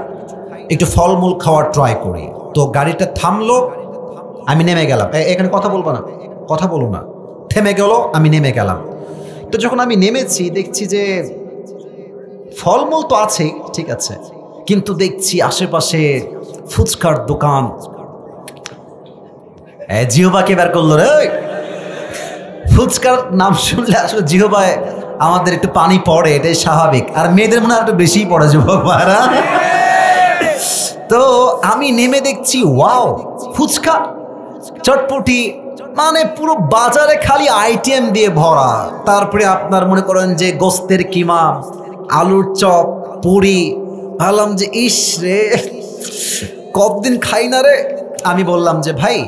একটু ফলমূল খাওয়ার ট্রাই করি। তো গাড়িটা থামলো, আমি নেমে গেলাম। এখানে কথা বলবো না, কথা বলো না। থেমে গেল, আমি নেমে গেলাম। তো যখন আমি নেমেছি দেখছি যে ফলমূল তো আছে, ঠিক আছে, কিন্তু দেখছি আশেপাশে ফুচকার দোকান। জিহবাকে বের করলো রে। ফুচকার নাম শুনলে আসলে জিহবায় আমাদের একটু পানি পড়ে, এটাই স্বাভাবিক। আর মেয়েদের মনে হয় একটু বেশিই পড়ে যুবক ভাইরা। তো আমি নেমে দেখছি ওয়াও, ফুচকা, চটপটি, মানে পুরো বাজারে খালি আইটেম দিয়ে ভরা। তারপরে আপনার মনে করেন যে গোস্তের কিমা, আলুর চপ, পুরি। ভাবলাম যে ইস রে, কতদিন খাই না রে। আমি বললাম যে ভাই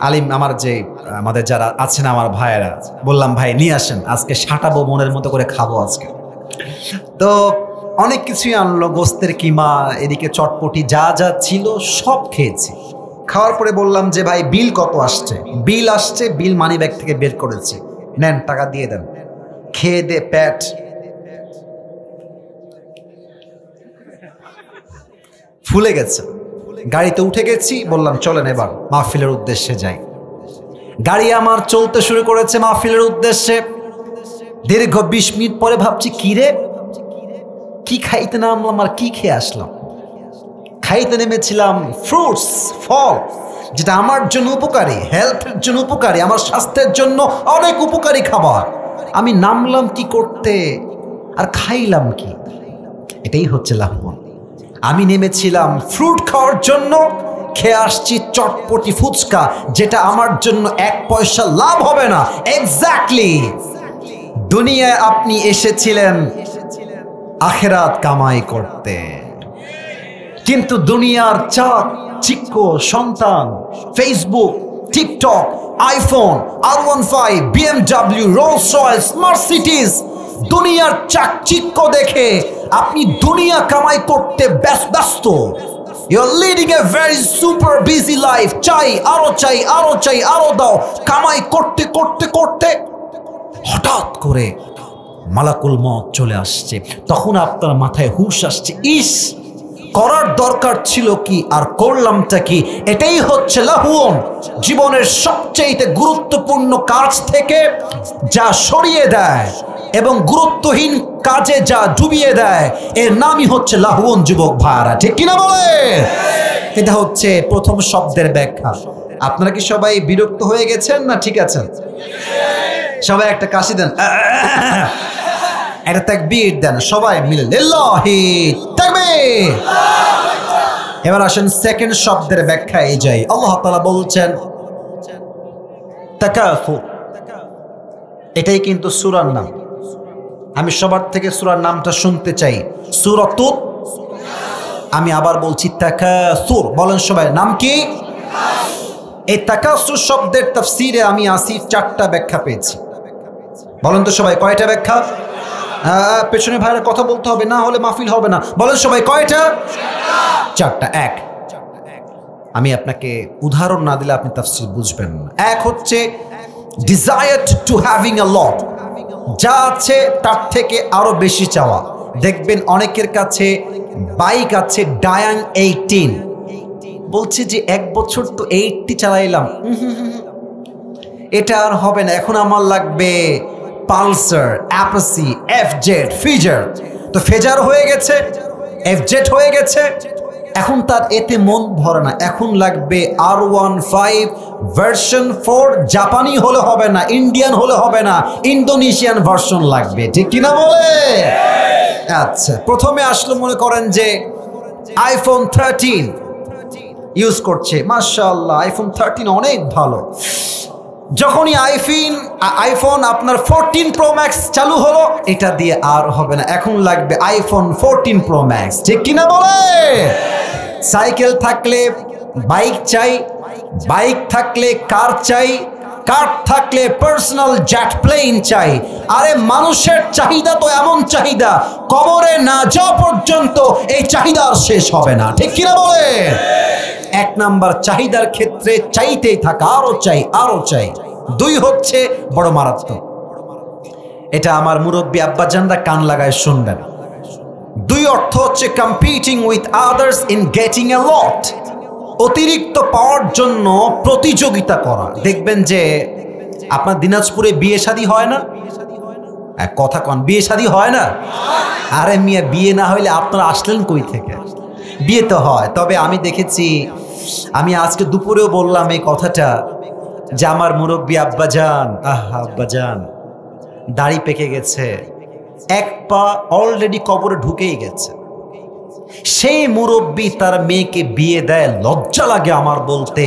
আলিম, আমার যে আমাদের যারা আছেন আমার ভাইয়েরা, বললাম ভাই নিয়ে আসেন, আজকে সাঁটাবো, মনের মতো করে খাবো আজকে। তো অনেক কিছুই আনলো, গোস্তের কিমা, এদিকে চটপটি, যা যা ছিল সব খেয়েছি। খাওয়ার পরে বললাম যে ভাই বিল কত আসছে? বিল আসছে, বিল মানি ব্যাগ থেকে বের করেছি, নেন টাকা দিয়ে দেন। খেয়ে দে পেট ফুলে গেছে। গাড়িতে উঠে গেছি, বললাম চলেন এবার মাহফিলের উদ্দেশ্যে যাই। গাড়ি আমার চলতে শুরু করেছে মাহফিলের উদ্দেশ্যে। দীর্ঘ 20 মিনিট পরে ভাবছি কি রে, কি খাইতে নামলাম আর কি খেয়ে আসলাম। খাইতে নেমেছিলাম ফ্রুটস, ফল, যেটা আমার জন্য উপকারী, হেলথের জন্য উপকারী, আমার স্বাস্থ্যের জন্য অনেক উপকারী খাবার। আমি নামলাম কি করতে আর খাইলাম কি? এটাই হচ্ছে লাভবান। আমি নেমেছিলাম ফ্রুট খাওয়ার জন্য, খেয়ে আসছি চটপটি ফুচকা, যেটা আমার জন্য 1 পয়সা লাভ হবে না। এক্স্যাক্টলি, দুনিয়ায় আপনি এসেছিলেন আখিরাত কামাই করতে, কিন্তু দুনিয়ার চাক চিক্ক সন্তান, Facebook, TikTok, iPhone, R15, BMW, Rolls Royce, Mercedes, দুনিয়ার চাকচিক্য দেখে আপনি দুনিয়া কামাই করতে ব্যস্ত। You are leading a very super busy life, চাই আরো চাই আরো চাই আরো দাও, কামাই করতে করতে করতে হঠাৎ করে মালাকুল মউত চলে আসছে। তখন আপনার মাথায় হুঁশ আসছে, ইস করার দরকার ছিল কি আর করলামটা কি। এটাই হচ্ছে লাহুন, জীবনের সবচেয়ে গুরুত্বপূর্ণ কাজ থেকে যা সরিয়ে দেয় এবং গুরুত্বহীন কাজে যা ডুবিয়ে দেয়, এর নামই হচ্ছে লাহুন। যুবক ভাইরা ঠিক কিনা বলে? এটা হচ্ছে প্রথম শব্দের ব্যাখ্যা। আপনারা কি সবাই বিরক্ত হয়ে গেছেন না ঠিক আছেন? সবাই একটা কাশি দেন, একটা তাকবীর দেন সবাই মিলে, লিল্লাহি তাকবীর। এবার আসেন সেকেন্ড শব্দের ব্যাখ্যায় যাই। আল্লাহ তাআলা বলছেন তাকাসুর, এটাই কিন্তু সূরার নাম। আমি সবার থেকে সূরার নামটা শুনতে চাই, সূরাতুত। আমি আবার বলছি তাকাসুর, বলেন সবাই নাম কি? এই তাকাসুর শব্দের তাফসীরে আমি আসি 4টা ব্যাখ্যা পেয়েছি। বলেন তো সবাই কয়টা ব্যাখ্যা? পেছনে ভাইয়ের কথা বলতে হবে, না হলে মাহফিল হবে না। বলেন সবাই কয়টা? 4টা। এক, আমি আপনাকে উদাহরণ না দিলে আপনি তাফসীর বুঝবেন না। এক হচ্ছে ডিজায়ার টু হ্যাভিং আ লট, যা আছে তার থেকে আরো বেশি চাওয়া। দেখবেন অনেকের কাছে বাইক আছে ডায়াং 18, বলছে যে 1 বছর তো 80 চালাইলাম, এটা আর হবে না, এখন আমার লাগবে পালসার, অ্যাপাসি, এফজেড, ফিজার। তো ফেজার হয়ে গেছে, এফজেড হয়ে গেছে, এখন তার এতে মন ভরে না, এখন লাগবে R15 ভার্সন 4। জাপানি হলে হবে না, ইন্ডিয়ান হলে হবে না, ইন্দোনেশিয়ান ভার্সন লাগবে। ঠিক কিনা বলে? আচ্ছা, প্রথমে আসলো মনে করেন যে আইফোন 13 ইউজ করছে, মাশাআল্লাহ আইফোন 13 অনেক ভালো। যখনই আইফোন আপনার 14 প্রো ম্যাক্স চালু হলো, এটা দিয়ে আর হবে না, এখন লাগবে আইফোন 14 প্রো ম্যাক্স। ঠিক কিনা বলে? সাইকেল থাকলে বাইক চাই, বাইক থাকলে কার চাই, কার থাকলে পার্সোনাল জেট প্লেন চাই। আরে মানুষের চাহিদা তো এমন চাহিদা, কবরে না যাওয়া পর্যন্ত এই চাহিদা আর শেষ হবে না। ঠিক কিনা বলে? 1 নাম্বার চাহিদার ক্ষেত্রে চাইতেই থাকা, আরো চাই আরো চাই। 2 হচ্ছে বড় মারাত্মক, এটা আমার মুরব্বী আব্বাজানরা কান লাগায় শুনবেন। 2 অর্থ হচ্ছে competing with others in getting a lot, অতিরিক্ত পাওয়ার জন্য প্রতিযোগিতা করা। দেখবেন যে আপনার দিনাজপুরে বিয়ে শাদী হয় না? এক কথা কন, বিয়ে শাদী হয় না? আরে মিয়া, বিয়ে না হইলে আপনারা আসলেন কই থেকে? বিয়ে তো হয়। তবে আমি দেখেছি, আমি আজকে দুপুরেও বললাম এই কথাটা, যে আমার মুরব্বী আব্বাজান, আব্বাজান দাড়ি পেকে গেছে, 1 পা অলরেডি কবরে ঢুকেই গেছে। সেই মুরব্বী তার মেয়েকে বিয়ে দেয়, লজ্জা লাগে আমার বলতে,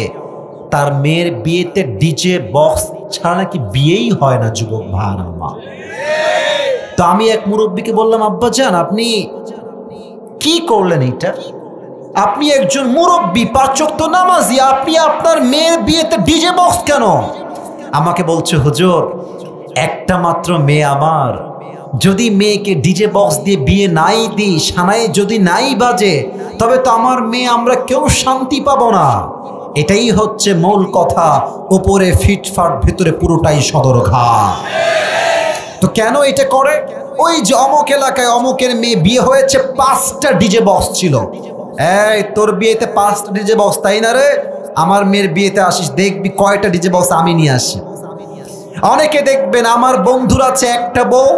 তার মেয়ের বিয়েতে ডিজে বক্স ছাড়া নাকি বিয়েই হয় না। যুবক ভাইরা আমার, তো আমি এক মুরব্বীকে বললাম, আব্বাজান আপনি কি করলেন এটা? আপনি একজন মুরব্বী, 5 ওয়াক্ত নামাজি, আপনি আপনার মেয়ের বিয়েতে ডিজে বক্স কেন? আমাকে বলছে, হুজুর একটা মাত্র মেয়ে আমার, যদি মেয়েকে ডিজে বক্স দিয়ে বিয়ে নাই দিই, সানায় যদি নাই বাজে, তবে তো আমার মেয়ে আমরা কেউ শান্তি পাবো না। এটাই হচ্ছে মূল কথা, উপরে ফিটফাট, ভেতরে পুরোটাই সদরঘাট। তো কেন এটা করে? ওই যে অমুক এলাকায় অমুকের মেয়ে বিয়ে হয়েছে, 5টা ডিজে বক্স ছিল। এই তোর বিয়েতে 5টা ডিজে বক্স, তাই না রে? আমার মেয়ের বিয়েতে আসিস, দেখবি কয়টা ডিজে বক্স আমি নিয়ে আসি। অনেকে দেখবেন আমার বন্ধুর আছে 1টা বউ,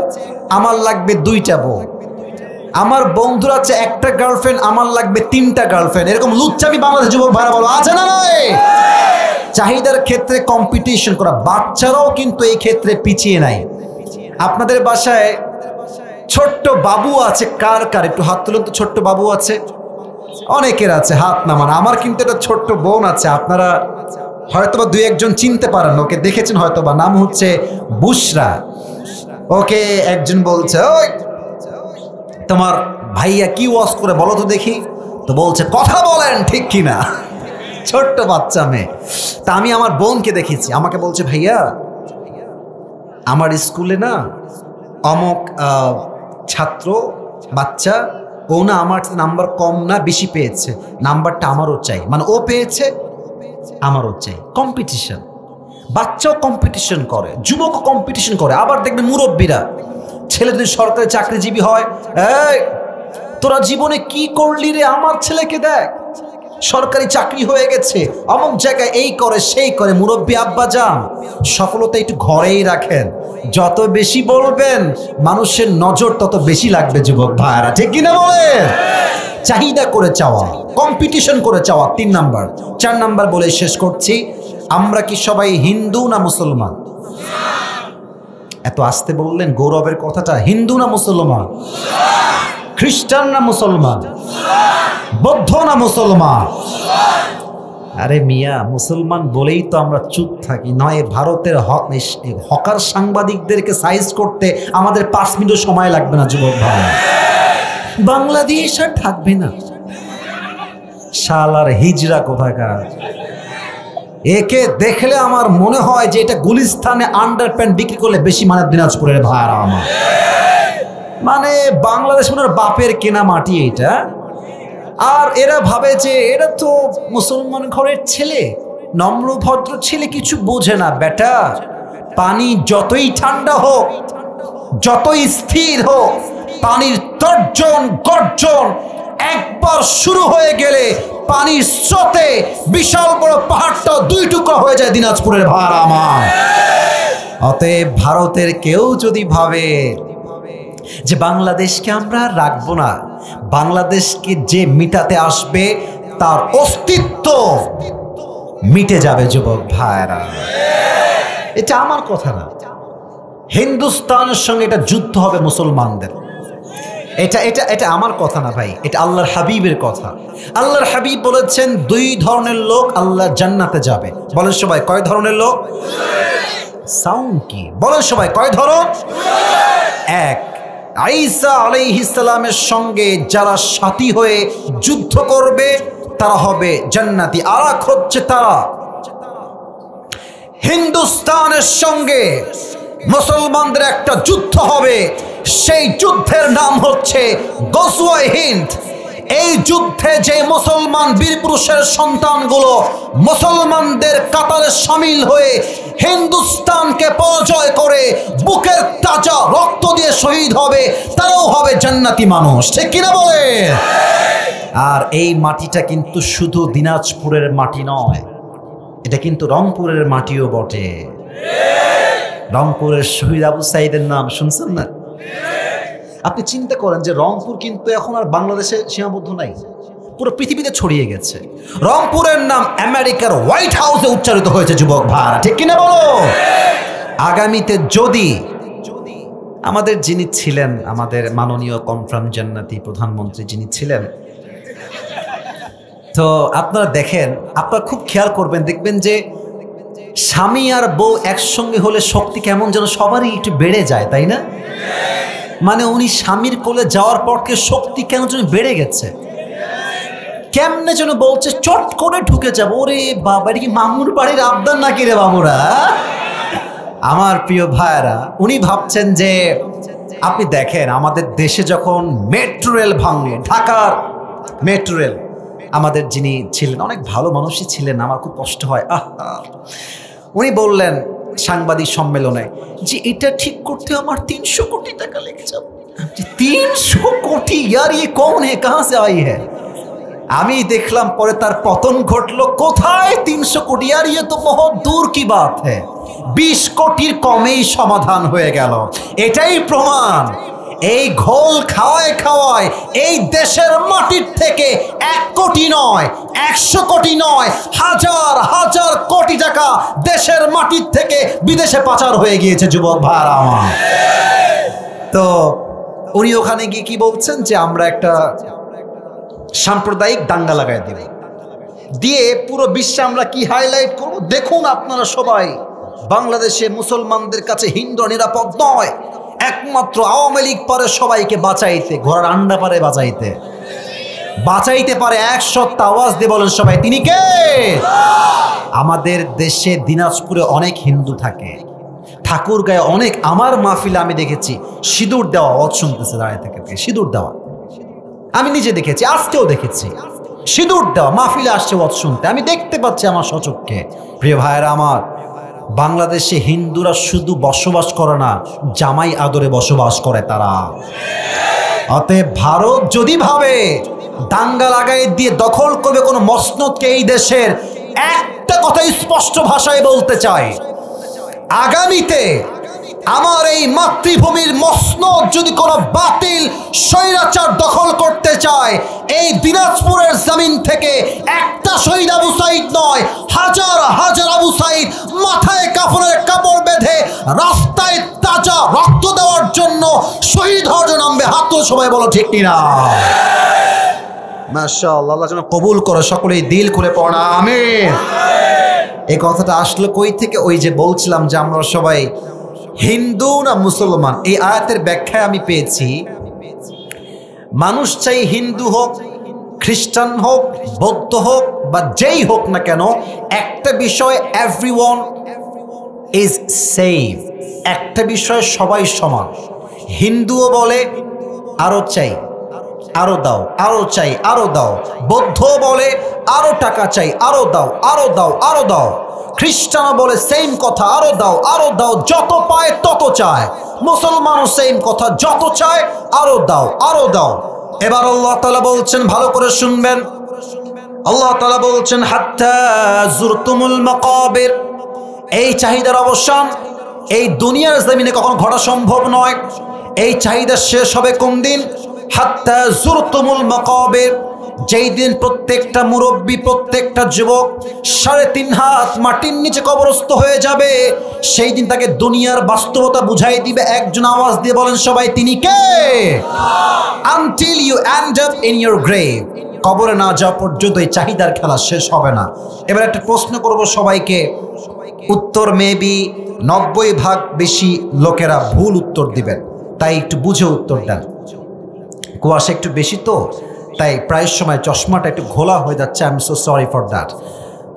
আমার লাগবে 2টা বউ। আমার বন্ধুর আছে 1টা গার্লফ্রেন্ড, আমার লাগবে 3টা গার্লফ্রেন্ড। এরকম লুচ্চামি বাংলাদেশ যুবক ভাইরা বলো, আছে না নয়? চাহিদার ক্ষেত্রে কম্পিটিশন করা। বাচ্চারাও কিন্তু এই ক্ষেত্রে পিছিয়ে নাই। আপনাদের বাসায় ছোট্ট বাবু আছে কার কার? একটু হাত তুলুন তো। ছোট্ট বাবু আছে? অনেকের আছে, হাত নামান। আমার কিন্তু একটা ছোট্ট বোন আছে, আপনারা হয়তোবা 2-1 জন চিনতে পারেন, ওকে দেখেছেন হয়তোবা, নাম হচ্ছে বুশরা। ওকে একজন বলছে, ওই তোমার ভাইয়া কি ওয়াজ করে বলো তো দেখি। তো বলছে, কথা বলেন ঠিক কিনা। ছোট্ট বাচ্চা মেয়ে। তা আমি আমার বোনকে দেখেছি, আমাকে বলছে, ভাইয়া আমার স্কুলে না অমুক ছাত্র বাচ্চা, ও না আমার নাম্বার কম না বেশি পেয়েছে, নাম্বারটা আমারও চাই, মানে ও পেয়েছে আমারও চাই। কম্পিটিশন, বাচ্চাও কম্পিটিশন করে, যুবকও কম্পিটিশন করে। আবার দেখবেন মুরব্বীরা, ছেলে যদি সরকারি চাকরিজীবী হয়, এই তোরা জীবনে কি করলি রে, আমার ছেলেকে দেখ সরকারি চাকরি হয়ে গেছে, অমুক জায়গায় এই করে সেই করে। মুরব্বী আব্বা যান, সফলতা একটু ঘরেই রাখেন, যত বেশি বলবেন মানুষের নজর তত বেশি লাগবে যুবক ভাইরা, ঠিক কিনা বলেন? চাহিদা করে চাওয়া, কম্পিটিশন করে চাওয়া 3 নাম্বার। 4 নাম্বার বলে শেষ করছি, আমরা কি সবাই হিন্দু না মুসলমান? এত আস্তে বললেন গৌরবের কথাটা, হিন্দু না মুসলমান? খ্রিস্টান না মুসলমান? বৌদ্ধ না মুসলমান? আরে মিয়া, মুসলমান বলেই তো আমরা চুপ থাকি, নয় ভারতের হকার সাংবাদিকদেরকে সাইজ করতে আমাদের 5 মিনিট সময় লাগবে না যুবক ভাই। বাংলাদেশ আর থাকবে না, শালার হিজরা কোথাকার। একে দেখলে আমার মনে হয় যে এটা গুলিস্তানে আন্ডারপ্যান্ট বিক্রি করলে বেশি মানে দিনাজপুরের ভাইরা আমার। মানে বাংলাদেশ মনে বাপের কেনা মাটি এটা। আর এরা ভাবে যে এরা তো মুসলমান ঘরের ছেলে, নম্র ভদ্র ছেলে, কিছু বোঝে না। বেটা, পানি যতই ঠান্ডা হোক, যতই স্থির হোক, পানির তর্জন গর্জন একবার শুরু হয়ে গেলে পানির স্রোতে বিশাল বড় পাহাড়টা 2 টুকরা হয়ে যায় দিনাজপুরের ভাড়া আমার। অতএব ভারতের কেউ যদি ভাবে যে বাংলাদেশকে আমরা রাখবো না, বাংলাদেশকে যে মিটাতে আসবে তার অস্তিত্ব মিটে যাবে যুবক ভাইরা। এটা আমার কথা না, হিন্দুস্তানের সঙ্গে এটা যুদ্ধ হবে মুসলমানদের। এটা এটা এটা আমার কথা না ভাই, এটা আল্লাহর হাবিবের কথা। আল্লাহর হাবিব বলেছেন 2 ধরনের লোক আল্লাহর জান্নাতে যাবে। বলেন সবাই কয় ধরনের লোক? সাউন্ড কি বলেন সবাই কয় ধরন? 1, ঈসা আলাইহিস সালামের সঙ্গে যারা সাথী হয়ে যুদ্ধ করবে তারা হবে জান্নাতি। আর এক হচ্ছে তারা হিন্দুস্তানের সঙ্গে মুসলমানদের একটা যুদ্ধ হবে, সেই যুদ্ধের নাম হচ্ছে গজওয়ায়ে হিন্দ। এই যুদ্ধে যে মুসলমান বীরপুরুষের সন্তানগুলো মুসলমানদের কাতারে শামিল হয়ে হিন্দুস্তানকে পরাজয় করে বুকের তাজা রক্ত দিয়ে শহীদ হবে, তারাও হবে জান্নাতি মানুষ, ঠিক কিনা বলে? আর এই মাটিটা কিন্তু শুধু দিনাজপুরের মাটি নয়, এটা কিন্তু রংপুরের মাটিও বটে। রংপুরের শহীদ আবু সাইদের নাম শুনছেন না? আপনি চিন্তা করেন যে রংপুর কিন্তু এখন আর বাংলাদেশে সীমাবদ্ধ নাই, পুরো পৃথিবীতে ছড়িয়ে গেছে। রংপুরের নাম আমেরিকার হোয়াইট হাউসে উচ্চারিত হয়েছে যুবক ভাইরা, ঠিক কিনা বলো? আগামীতে যদি আমাদের যিনি ছিলেন, আমাদের মাননীয় কনফার্ম জান্নাতি প্রধানমন্ত্রী যিনি ছিলেন, তো আপনারা দেখেন, আপনারা খুব খেয়াল করবেন, দেখবেন যে স্বামী আর বউ একসঙ্গে হলে শক্তি কেমন যেন সবারই একটু বেড়ে যায়, তাই না? মানে উনি স্বামীর কোলে যাওয়ার পরকে শক্তি কেন যেন বেড়ে গেছে, কেমনে যেন বলছে চট করে ঢুকে যাবো। ওরে বাবা, এটা কি মামুর বাড়ির আবদার নাকি রে বাবুরা? আমার প্রিয় ভাইয়েরা, উনি ভাবছেন যে আপনি দেখেন আমাদের দেশে যখন মেট্রো রেল ভাঙে, ঢাকার মেট্রো রেল, আমাদের যিনি ছিলেন অনেক ভালো মানুষই ছিলেন, আমার খুব কষ্ট হয়। উনি বললেন সাংবাদিক সম্মেলনে যে এটা ঠিক করতে আমার 300 কোটি টাকা লেগে যাবে। 300 কোটি? ইয়ার ये कौन है, कहां से आई है? আমি দেখলাম পরে তার পতন ঘটলো। কোথায় 300 কোটি? यार ये तो बहुत दूर की बात है। 20 কোটির কমেই সমাধান হয়ে গেল। এটাই প্রমাণ, এই ঘোল খাওয়ায় খাওয়ায় এই দেশের মাটির থেকে 1 কোটি নয়, 100 কোটি নয়, হাজার হাজার কোটি টাকা দেশের মাটির থেকে বিদেশে পাচার হয়ে গিয়েছে যুবক ভাইরা আমার। তো উনি ওখানে গিয়ে কি বলছেন যে আমরা একটা সাম্প্রদায়িক দাঙ্গা লাগাই দিব, দিয়ে পুরো বিশ্বে আমরা কি হাইলাইট করব, দেখুন আপনারা সবাই বাংলাদেশে মুসলমানদের কাছে হিন্দু নিরাপদ নয়, একমাত্র আওয়ামী লীগ পারে সবাইকে বাঁচাইতে, ঘোড়ার আন্ডা পারে বাঁচাইতে পারে। 100 আওয়াজ দিয়ে বলেন সবাই, তিনি কে? আমাদের দেশে দিনাজপুরে অনেক হিন্দু থাকে, ঠাকুরগাঁয়ে অনেক, আমার মাহফিলে আমি দেখেছি সিঁদুর দেওয়া, অত শুনতেছে দাঁড়িয়ে থেকে সিঁদুর দেওয়া। আমি নিজে দেখেছি, আজকেও দেখেছি। সিঁদুর দেওয়া মাহফিলে আসছে ওয়াজ শুনতে, আমি দেখতে পাচ্ছি আমার সচক্ষে। প্রিয় ভাইয়েরা আমার, বাংলাদেশে হিন্দুরা শুধু বসবাস করে না, জামাই আদরে বসবাস করে তারা। অতএব ভারত যদি ভাবে দাঙ্গা লাগাই দিয়ে দখল করবে কোনো মসনদকে এই দেশের, একটা কথা স্পষ্ট ভাষায় বলতে চাই, আগামীতে আমার এই মাতৃভূমির মসনদ যদি কোনো বাতিল স্বৈরাচার দখল করতে চায়, এই দিনাজপুরের জমিন থেকে একটা শহীদ আবু সাইদ নয়, হাজার হাজার আবু সাইদ মাথায় কাফনের কাপড় বেঁধে রাস্তায় তাজা রক্ত দেওয়ার জন্য শহীদ হওয়ার জন্য নামবে। হাত তো সবাই বলো ঠিক কিনা? মাশাআল্লাহ, আল্লাহ যেন কবুল করে, সকলেই দিল খুলে পড়া আমিন। এই কথাটা আসলো কই থেকে? ওই যে বলছিলাম যে আমরা সবাই হিন্দু না মুসলমান, এই আয়াতের ব্যাখ্যায় আমি পেয়েছি মানুষ চাই হিন্দু হোক, খ্রিস্টান হোক, বৌদ্ধ হোক বা যেই হোক না কেন, একটা বিষয় এভরিওয়ান ইজ সেম, একটা বিষয় সবাই সমান। হিন্দুও বলে আরো চাই, আরো দাও, আরো চাই, আরো দাও। বৌদ্ধ বলে আরো টাকা চাই, আরো দাও, আরো দাও, আরো দাও। খ্রিস্টানও বলে সেম কথা, আরো দাও, আরো দাও, যত পায় তত চায়। মুসলমানও সেম কথা, যত চায় আরো দাও, আরো দাও। এবার আল্লাহ তাআলা বলছেন, ভালো করে শুনবেন, আল্লাহ তাআলা বলছেন হাত্তা যুরতুমুল মাকাবির, এই চাহিদার অবসান এই দুনিয়ার জমিনে কখনো ঘটা সম্ভব নয়। এই চাহিদা শেষ হবে কোন দিন? হাত্তা যুরতুমুল মাকাবির, যেই দিন প্রত্যেকটা মুরব্বী, প্রত্যেকটা যুবক 3.5 হাত মাটির নিচে কবরস্থ হয়ে যাবে, সেই দিন তাকে দুনিয়ার বাস্তবতা বুঝাই দিবে। একজন আওয়াজ দিয়ে বলেন সবাই, তিনি কে? Until you end up in your grave, কবরে না যাওয়া পর্যন্ত এই চাহিদার খেলা শেষ হবে না। এবার একটা প্রশ্ন করব সবাইকে, উত্তর মেবি 90% বেশি লোকেরা ভুল উত্তর দিবেন, তাই একটু বুঝে উত্তর দেন। কুয়াশা একটু বেশি তো, তাই প্রায় সময় চশমাটা একটু ঘোলা হয়ে যাচ্ছে। I am so sorry for that.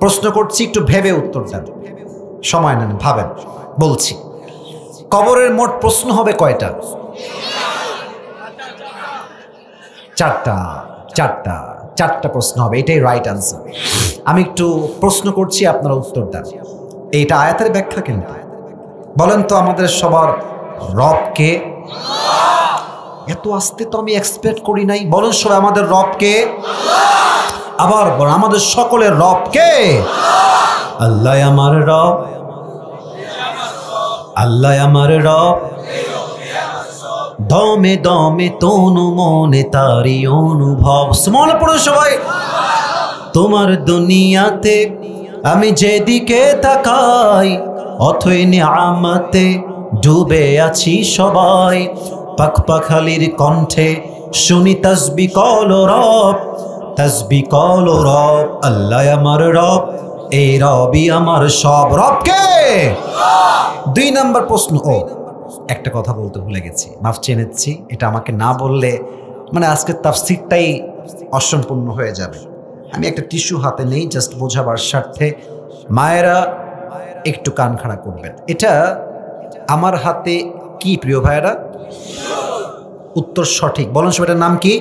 প্রশ্ন করছি, একটু ভেবে উত্তর দেন, সময় নেন, ভাবেন। বলছি, কবরের মোট প্রশ্ন হবে কয়টা? 4টা প্রশ্ন হবে, এটাই রাইট আনসার। আমি একটু প্রশ্ন করছি, আপনারা উত্তর দেন। এইটা আয়াতের ব্যাখ্যা কিন্তু। বলেন তো আমাদের সবার রব কে? এত আস্তে তো আমি এক্সপেক্ট করি নাই। বলেন সবাই, আমাদের রব কে? আবার বলেন, আমাদের সকলের রব কে? আল্লাহ আমার রব, আল্লাহ আমার রব, দমে দমে তনু মনে তারি অনুভব। স্মল পড়ো সবাই। তোমার দুনিয়াতে আমি যেদিকে তাকাই, অথই নিয়ামতে ডুবে আছি সবাই। পাখ পাখালির কণ্ঠে শুনি তাসবিহ কল রব, তাসবিহ কল রব। আল্লাহ আমার রব, এই রবই আমার সব। রব কে? 2 নম্বর প্রশ্ন। ও একটা কথা বলতে ভুলে গেছি, মাফ চেয়ে নিচ্ছি। এটা আমাকে না বললে মানে আজকের তাফসীরটাই অসম্পূর্ণ হয়ে যাবে। আমি একটা টিস্যু হাতে নেই, জাস্ট বোঝাবার স্বার্থে। মায়েরা একটু কান খাড়া করবেন। এটা আমার হাতে কি প্রিয় ভাইয়েরা? উত্তর সঠিক। বলেন সব, এটার নাম কি?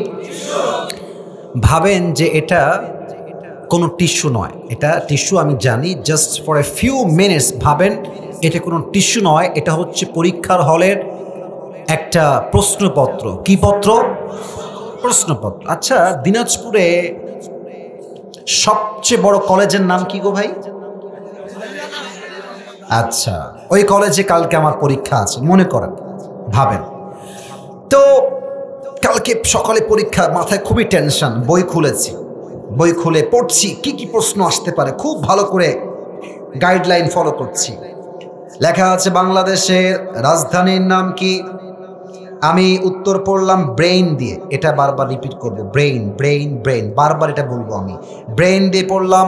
ভাবেন যে এটা কোনো টিস্যু নয়। এটা টিস্যু আমি জানি, just for a few minutes ভাবেন এটা কোনো টিস্যু নয়, এটা হচ্ছে পরীক্ষার হলের একটা প্রশ্নপত্র। কি পত্র? প্রশ্নপত্র। আচ্ছা, দিনাজপুরে সবচেয়ে বড় কলেজের নাম কি গো ভাই? আচ্ছা, ওই কলেজে কালকে আমার পরীক্ষা আছে, মনে করেন। ভাবেন তো, কালকে সকালে পরীক্ষা, মাথায় খুবই টেনশন। বই খুলেছি, বই খুলে পড়ছি কি কি প্রশ্ন আসতে পারে, খুব ভালো করে গাইডলাইন ফলো করছি। লেখা আছে বাংলাদেশের রাজধানীর নাম কি? আমি উত্তর পড়লাম ব্রেইন দিয়ে। এটা বারবার রিপিট করবো, ব্রেইন ব্রেইন ব্রেইন, বারবার এটা বলবো আমি। ব্রেইন দিয়ে পড়লাম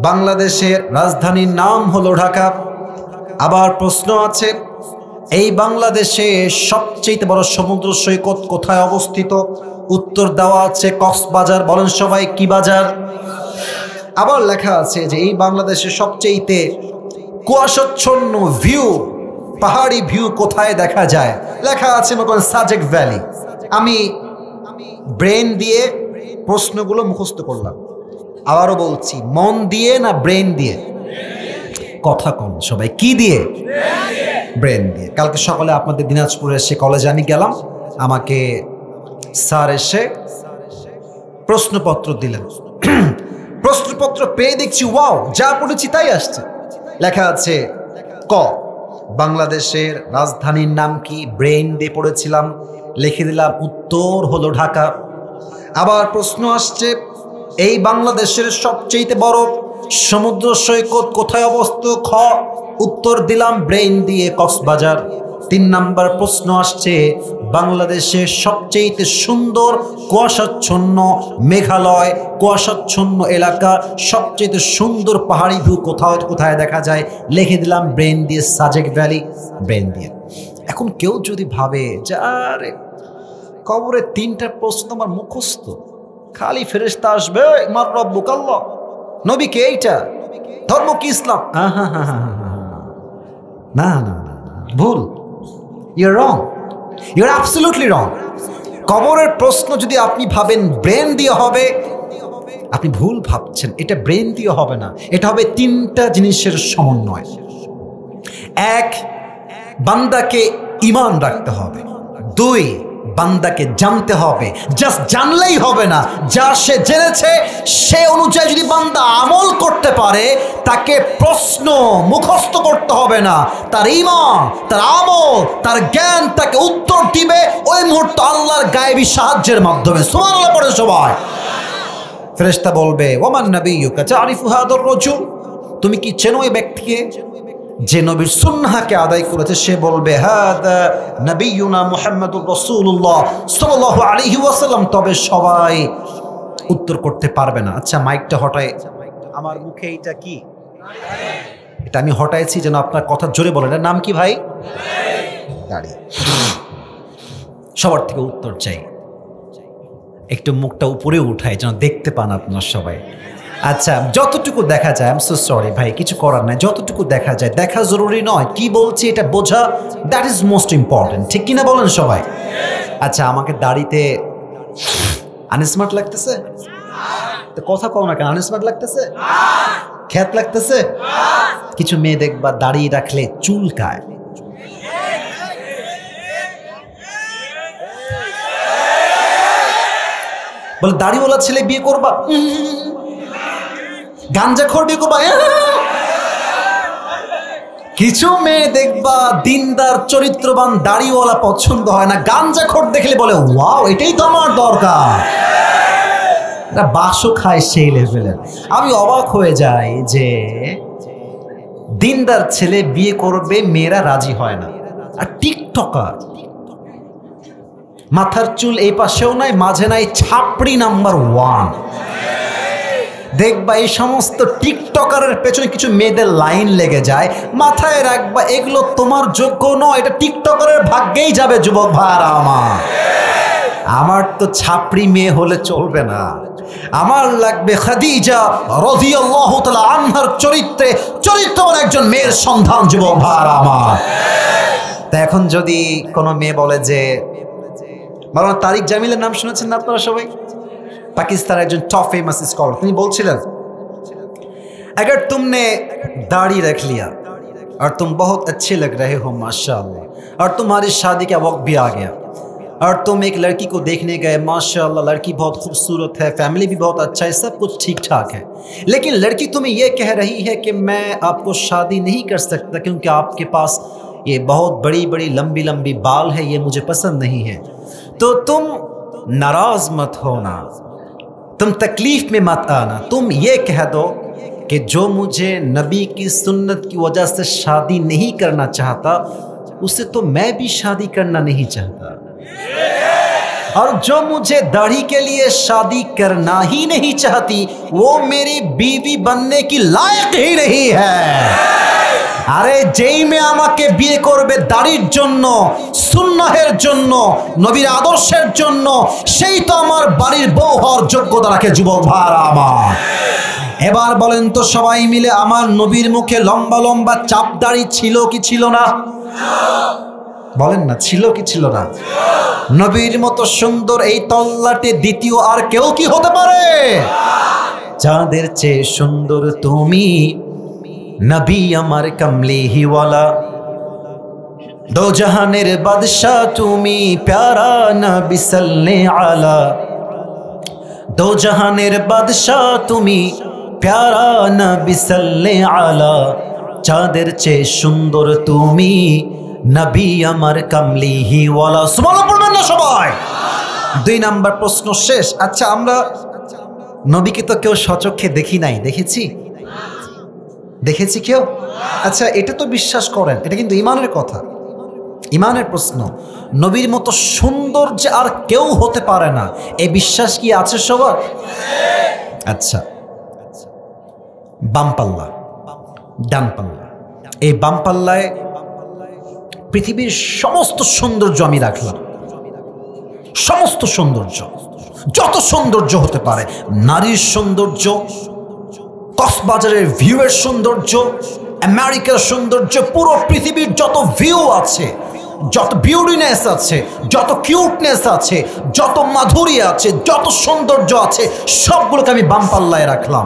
বাংলাদেশের রাজধানীর নাম হলো ঢাকা। আবার প্রশ্ন আছে, এই বাংলাদেশে সবচেয়ে বড় সমুদ্র সৈকত কোথায় অবস্থিত? উত্তর দেওয়া আছে কক্সবাজার। বলেন সবাই, কি বাজার? আবার লেখা আছে যে এই বাংলাদেশে সবচেয়ে কুয়াশাচ্ছন্ন ভিউ, পাহাড়ি ভিউ কোথায় দেখা যায়? লেখা আছে মনে করেন সাজেক ভ্যালি। আমি ব্রেন দিয়ে প্রশ্নগুলো মুখস্থ করলাম। আবারও বলছি, মন দিয়ে না ব্রেন দিয়ে? কথা কম সবাই, কি দিয়ে? ব্রেন দিয়ে। কালকে সকালে আপনাদের দিনাজপুরে এসে কলেজে আমি গেলাম, আমাকে স্যার এসে প্রশ্নপত্র দিলেন। প্রশ্নপত্র পেয়ে দেখছি ওয়াও, যা পড়েছি তাই আসছে। লেখা আছে ক, বাংলাদেশের রাজধানীর নাম কি? ব্রেন দিয়ে পড়েছিলাম, লিখে দিলাম উত্তর হলো ঢাকা। আবার প্রশ্ন আসছে, এই বাংলাদেশের সবচেয়ে বড় সমুদ্র সৈকত কোথায় অবস্থিত? খ, উত্তর দিলাম ব্রেন দিয়ে কক্সবাজার। 3 নাম্বার প্রশ্ন আসছে, বাংলাদেশের সবচেয়ে সুন্দর কুয়াশাচ্ছন্ন মেঘালয়, কুয়াশাচ্ছন্ন এলাকা, সবচেয়ে সুন্দর পাহাড়ি ভিউ কোথায় দেখা যায়? লিখে দিলাম ব্রেন দিয়ে সাজেক ভ্যালি, ব্রেন দিয়ে। এখন কেউ যদি ভাবে যে আরে কবরে 3টা প্রশ্ন আমার মুখস্থ, খালি ফেরেশতা আসবে, মার রব্বুক আল্লাহ, নবী কে, এইটা ধর্ম কি ইসলাম? না না না, ভুল, ইউর রং, ইউর অ্যাবসলিউটলি রং। কবরের প্রশ্ন যদি আপনি ভাবেন ব্রেন দিয়ে হবে, আপনি ভুল ভাবছেন। এটা ব্রেন দিয়ে হবে না, এটা হবে 3টা জিনিসের সমন্বয়। 1, বান্দাকে ঈমান রাখতে হবে। 2, বান্দাকে জানতে হবে। জাস্ট জানলেই হবে না, যা সে জেনেছে সে অনুযায়ী যদি বান্দা আমল করতে পারে, তাকে প্রশ্ন মুখস্থ করতে হবে না। তার ঈমান, তার আমল, তার জ্ঞান তাকে উত্তর দিবে ওই মুহূর্তে আল্লাহর গায়েবী সাহায্যের মাধ্যমে। সুবহানাল্লাহ পড়ে সবাই। ফেরেশতা বলবে, ওমান নাবিয়্যুকা তারিফু হাদার রাজুল, তুমি কি চেনো এই ব্যক্তিকে যে নবীর সুন্নাহকে আদায় করেছে? সে বলবে, হাদা নবিয়ুনা মুহাম্মাদুর রাসূলুল্লাহ সাল্লাল্লাহু আলাইহি ওয়াসাল্লাম। তবে সবাই উত্তর করতে পারবে না। আচ্ছা, মাইকটা হটায়, আমার মুখে এটা কি? এটা আমি হটাইছি যেন আপনার কথা জোরে বলেন। এর নাম কি ভাই? দাড়ি। সবার থেকে উত্তর চাই, একটু মুখটা উপরে উঠাই যেন দেখতে পান আপনার সবাই। আচ্ছা, যতটুকু দেখা যায়, আই এম সো সরি ভাই, কিছু করার নাই, যতটুকু দেখা যায়, দেখা জরুরি নয়, কি বলছি এটা বোঝা, দ্যাট ইজ মোস্ট ইম্পর্টেন্ট। ঠিক কিনা বলেন সবাই? আচ্ছা, আমাকে দাড়িতে আনস্মার্ট লাগতেছে? তো কথা কও না কেন? আনস্মার্ট লাগতেছে? খ্যাত লাগতেছে? কিছু মেয়ে দেখবা দাড়ি রাখলে চুলকায়। বলে দাড়িওয়ালা ছেলে বিয়ে করবা, গাঞ্জাখোর বিয়ে করবা। কিছু মেয়ে দেখবা দিনদার চরিত্রবান দাড়িওয়ালা পছন্দ হয় না, গাঞ্জাখোর দেখলে বলে ওয়াও, এটাই তো আমার দরকার। বাসও খায় সেই লেভেলের। আমি অবাক হয়ে যাই যে দিনদার ছেলে বিয়ে করবে, মেয়েরা রাজি হয় না। আর টিকটকার, মাথার চুল এই পাশেও নাই, মাঝে নাই, ছাপড়ি নাম্বার 1। দেখবা এই সমস্ত টিকটকারের পেছনে কিছু মেয়েদের লাইন লেগে যায়। মাথায় রাখবা, এগুলো তোমার যোগ্য নয়, এটা টিকটকারের ভাগ্যেই যাবে। যুবক ভাইরা আমার তো ছাপড়ি মেয়ে হলে চলবে না, আমার লাগবে খাদিজা রাদিয়াল্লাহু তাআলা আনহার চরিত্রবান একজন মেয়ের সন্ধান। যুবক ভাইরা আমার, তা এখন যদি কোনো মেয়ে বলে যে, মাওলানা তারিক জামিলের নাম শুনেছেন না আপনারা সবাই? পাকিস্তানের একজন টপ फेमस स्कॉलर, তিনি বলছিলেন, अगर तुमने दाढ़ी रख लिया और तुम बहुत अच्छे लग रहे हो माशाल्लाह, और तुम्हारी शादी का वक्त भी आ गया, और तुम एक लड़की को देखने गए, माशाल्लाह लड़की बहुत खूबसूरत है, फैमिली भी बहुत अच्छा है, सब कुछ ठीक ठाक है, लेकिन लड़की तुम्हें ये कह रही है कि मैं आपको शादी नहीं कर सकता क्योंकि आपके पास ये बहुत बड़ी बड़ी लंबी लंबी बाल है, ये मुझे पसंद नहीं है। तो तुम नाराज मत होना, तुम तकलीफ में मत आना, तुम ये कह दो कि जो मुझे नबी की सुन्नत की वजह से शादी नहीं करना चाहता, उससे तो मैं भी शादी करना नहीं चाहता, और जो मुझे दाढ़ी के लिए शादी करना ही नहीं चाहती, वो मेरी बीवी बनने की लायक ही नहीं है। আরে যেই মেয়ে আমাকে বিয়ে করবে দাড়ির জন্য, সুন্নাহের জন্য, নবীর আদর্শের জন্য, সেই তো আমার বাড়ির বউ হওয়ার যোগ্যতা রাখে। যুবক ভাইরা আমার, এবার বলেন তো সবাই মিলে, আমার নবীর মুখে লম্বা লম্বা চাপ দাড়ি ছিল কি ছিল না? বলেন না, ছিল কি ছিল না? নবীর মতো সুন্দর এই তল্লাটে দ্বিতীয় আর কেউ কি হতে পারে? চাঁদের চেয়ে সুন্দর তুমি, নবী আমার কামলিহিওয়ালা, দো জাহানের বাদশা তুমি, প্যারা নবী সাল্লে আলা। দো জাহানের বাদশা তুমি, প্যারা নবী সাল্লে আলা। চাঁদের চেয়ে সুন্দর তুমি, নবী আমার কামলিহিওয়ালা। সুবহানাল্লাহ পড়বেন না সবাই? 2 নাম্বার প্রশ্ন শেষ। আচ্ছা, আমরা নবীকে তো কেউ স্বচক্ষে দেখি নাই, দেখেছি? দেখেছি কেউ? আচ্ছা, এটা তো বিশ্বাস করেন, এটা কিন্তু ইমানের কথা, ইমানের প্রশ্ন। নবীর মতো সুন্দর যে আর কেউ হতে পারে না, এই বিশ্বাস কি আছে সবার? আচ্ছা, বাম পাল্লা, ডান পাল্লা, এই বাম পাল্লায় পৃথিবীর সমস্ত সৌন্দর্য আমি রাখলাম। সমস্ত সৌন্দর্য, যত সৌন্দর্য হতে পারে, নারীর সৌন্দর্য, কক্সবাজারের ভিউয়ের সৌন্দর্য, আমেরিকার সৌন্দর্য, পুরো পৃথিবীর যত ভিউ আছে, যত বিউটিনেস আছে, যত কিউটনেস আছে, যত মাধুরী আছে, যত সৌন্দর্য আছে, সবগুলোকে আমি বাম পাল্লায় রাখলাম।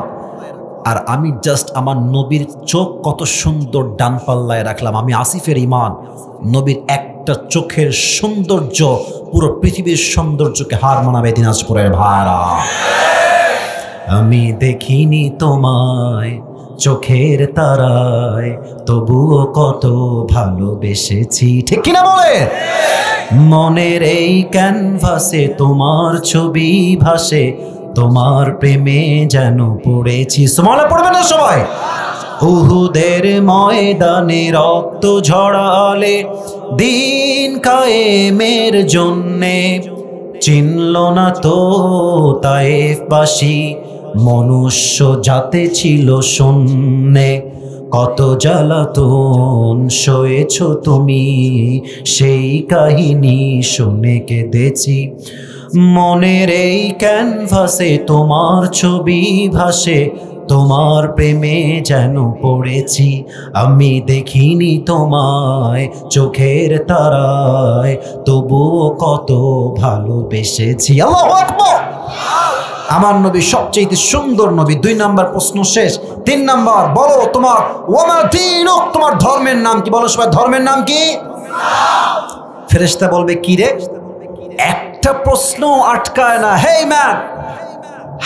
আর আমি জাস্ট আমার নবীর চোখ কত সুন্দর ডান পাল্লায় রাখলাম। আমি আসিফের ইমান, নবীর একটা চোখের সৌন্দর্য পুরো পৃথিবীর সৌন্দর্যকে হার মানাবে। দিনাজপুরের ভাড়া, আমি দেখিনি তোমায় চোখের তারায়, তবুও কত ভালোবেসেছি। ঠিক কিনা বলে? মনের এই ক্যানভাসে তোমার ছবি ভাসে, তোমার প্রেমে যেন পড়েছি। সুবহানাল্লাহ পড়বে না সবাই? উহুদের ময়দানে রক্ত ঝরালে দিন কায়েমের জন্যে, চিনল না তো তায়েফবাসী, মনুষ্য জাতে ছিল শূন্যে। কত জ্বালাতন সয়েছ তুমি, সেই কাহিনী শুনে কেঁদেছি। মনের এই ক্যানভাসে তোমার ছবি ভাসে, তোমার প্রেমে যেন পড়েছি। আমি দেখিনি তোমায় চোখের তারায়, তবুও কত ভালোবেসেছি। আল্লাহু আকবার। আমার নবী সবচেয়ে সুন্দর নবী। 2 নাম্বার প্রশ্ন শেষ। 3 নাম্বার, বলো তোমার ওয়ামা দীনুক, তোমার ধর্মের নাম কি? বলো সবাই, ধর্মের নাম কি? ফেরেশতা বলবে কি রে? একটা প্রশ্ন আটকায় না। Hey man,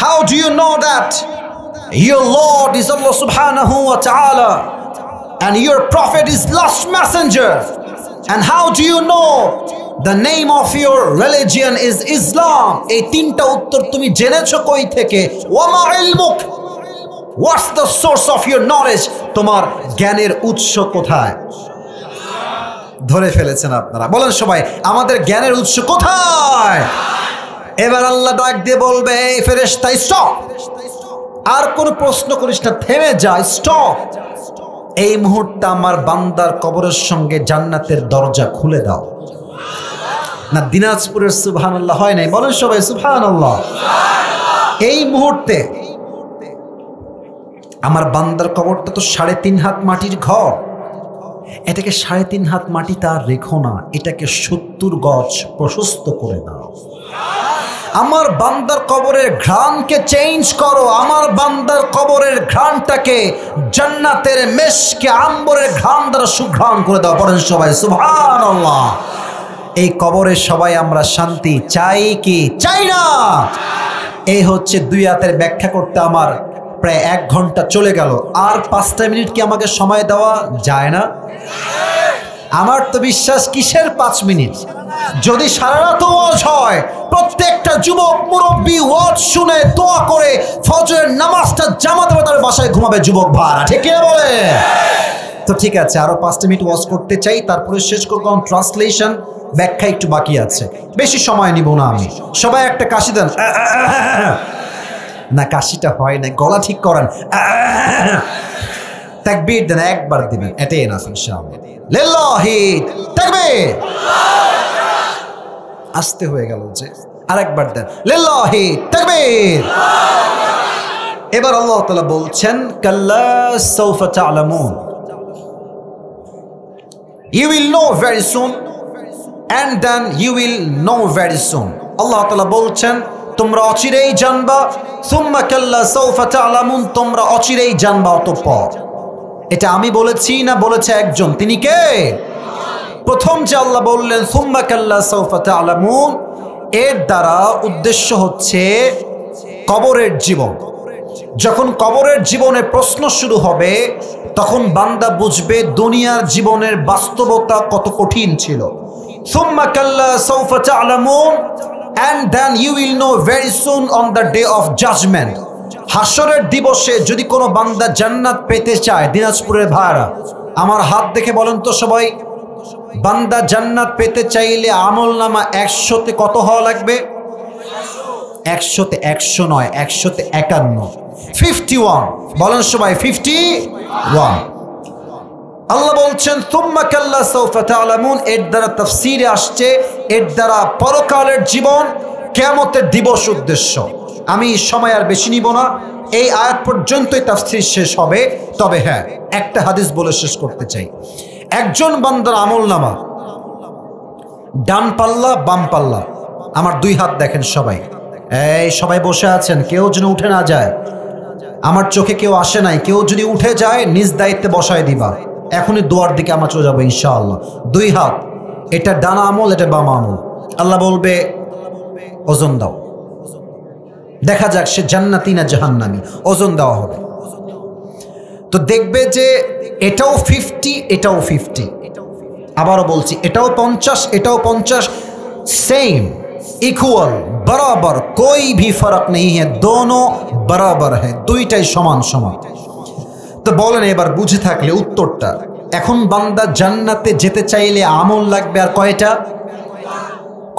how do you know that your Lord is Allah subhanahu wa ta'ala and your prophet is last messenger? And how do you know the name of your religion is Islam? এই 3টা উত্তর তুমি জেনেছো কই থেকে? ওয়ামা ইলমুক, what's the source of your knowledge? তোমার জ্ঞানের উৎস কোথায়? ধরে ফেলেছেন আপনারা। বলেন সবাই, আমাদের জ্ঞানের উৎস কোথায়? এবার আল্লাহ ডাক দিয়ে বলবে, এই ফেরেশতা স্টপ, আর কোনো প্রশ্ন করিস না, থেমে যা, স্টপ। এই মুহূর্তে আমার বান্দার কবরের সঙ্গে জান্নাতের দরজা খুলে দাও। না, দিনাজপুরের সুবহানাল্লাহ হয় নাই? বলেন সবাই সুবহানাল্লাহ। এই মুহূর্তে আমার বান্দার কবরটা তো 3.5 হাত মাটির ঘর, এটাকে 3.5 হাত মাটি তার রেখো না, এটাকে 70 গজ প্রশস্ত করে দাও। আমার বান্দার কবরের ঘ্রাণকে চেঞ্জ করো। আমার বান্দার কবরের ঘ্রাণটাকে জান্নাতের মেশকে আম্বরের ঘ্রাণ দ্বারা সুঘ্রাণ করে দাও। পড়েন সবাই সুবহানাল্লাহ। এই কবরে সবাই আমরা শান্তি চাই কি চাই না? এই হচ্ছে 2 আয়াতের ব্যাখ্যা করতে আমার প্রায় 1 ঘন্টা চলে গেল। আর 5টা মিনিট কি আমাকে সময় দেওয়া যায় না? আমার তো বিশ্বাস, কিসের 5 মিনিট? যদি সারা রাত ওয়াজ হয়, প্রত্যেকটা যুবক মুরব্বী ওয়াজ শুনে দোয়া করে ফজরের নামাজটা জামাতে তার বাসায় ঘুমাবে যুবক ভাড়া। ঠিক কি বলে? তো ঠিক আছে, আরো 5টা মিনিট ওয়াজ করতে চাই, তারপরে শেষ করব। ট্রান্সলেশন ব্যাখ্যা একটু বাকি আছে, বেশি সময় নিব না আমি। সবাই একটা কাশি দেন। না, কাশিটা হয় না, গলা ঠিক করেন। তাকবীর দেন, একবার দিবেন, এটাই না ইনশাআল্লাহ। লিল্লাহি তাকবীর। আস্তে হয়ে গেল যে, আরেকবার দেন, লিল্লাহি তাকবীর। এবার আল্লাহ তাআলা বলছেন, কাল্লা সাউফা তা'লামুন, you will know very soon, and then you will know very soon. আল্লাহ তাআলা বলছেন তোমরা অচিরেই জানবা, সুম্মা কাল্লা সাউফা তা'লামুন, তোমরা অচিরেই জানবা অতঃপর। এটা আমি বলেছি না বলেছে একজন, তিনি কে? প্রথম যে আল্লাহ বললেন সুম্মা কাল্লা সাউফা তা'লামুন, এর দ্বারা উদ্দেশ্য হচ্ছে কবরের জীবন। যখন কবরের জীবনে প্রশ্ন শুরু হবে তখন বান্দা বুঝবে দুনিয়ার জীবনের বাস্তবতা কত কঠিন ছিল। সুম্মা কাল্লা সাউফা তা'লামুন and then you will know very soon on the day of judgment. হাসরের দিবসে যদি কোনো বান্দা জান্নাত পেতে চায়, দিনাজপুরের ভাইরা আমার হাত দেখে বলেন তো সবাই, বান্দা জান্নাত পেতে চাইলে আমলনামা 100তে কত হওয়া লাগবে? 100তে 100 নয়, 100তে 51, 51 বলেন সবাই, 51। আল্লাহ বলছেন সুম্মা কাল্লা সাউফা তা'লামুন, এর দ্বারা তাফসীরে আসছে এর দ্বারা পরকালের জীবন, কিয়ামতের দিবস উদ্দেশ্য। আমি সময় আর বেশি নিব না, এই আয়াত পর্যন্তই তাফসীর শেষ হবে। তবে হ্যাঁ, একটা হাদিস বলে শেষ করতে চাই। একজন বান্দার আমলনামা ডান পাল্লা বাম পাল্লা, আমার দুই হাত দেখেন সবাই, এই সবাই বসে আছেন, কেউ যেন উঠে না যায়। আমার চোখে কেউ আসে নাই, কেউ যদি উঠে যায় নিজ দায়িত্বে বসায় দিবা। এখনই দোয়ার দিকে আমরা চলে যাবো ইনশাআল্লাহ। দুই হাত, এটা ডান আমল, এটা বাম আমল। আল্লাহ বলবে ওজন দাও, দেখা যাক সে জান্নাতি না জাহান্নামী, ওজন দেওয়া হবে। তো দেখবে যে এটাও 50, এটাও 50। আবারও বলছি, এটাও 50, এটাও 50, সেম, इक्वल, बराबर, कोई भी फर्क नहीं है, दोनों बराबर है, দুইটাই সমান সমান। তো বলেন এবার বুঝে থাকলে উত্তরটা, এখন বান্দা জান্নাতে যেতে চাইলে আমল লাগবে আর কয়টা?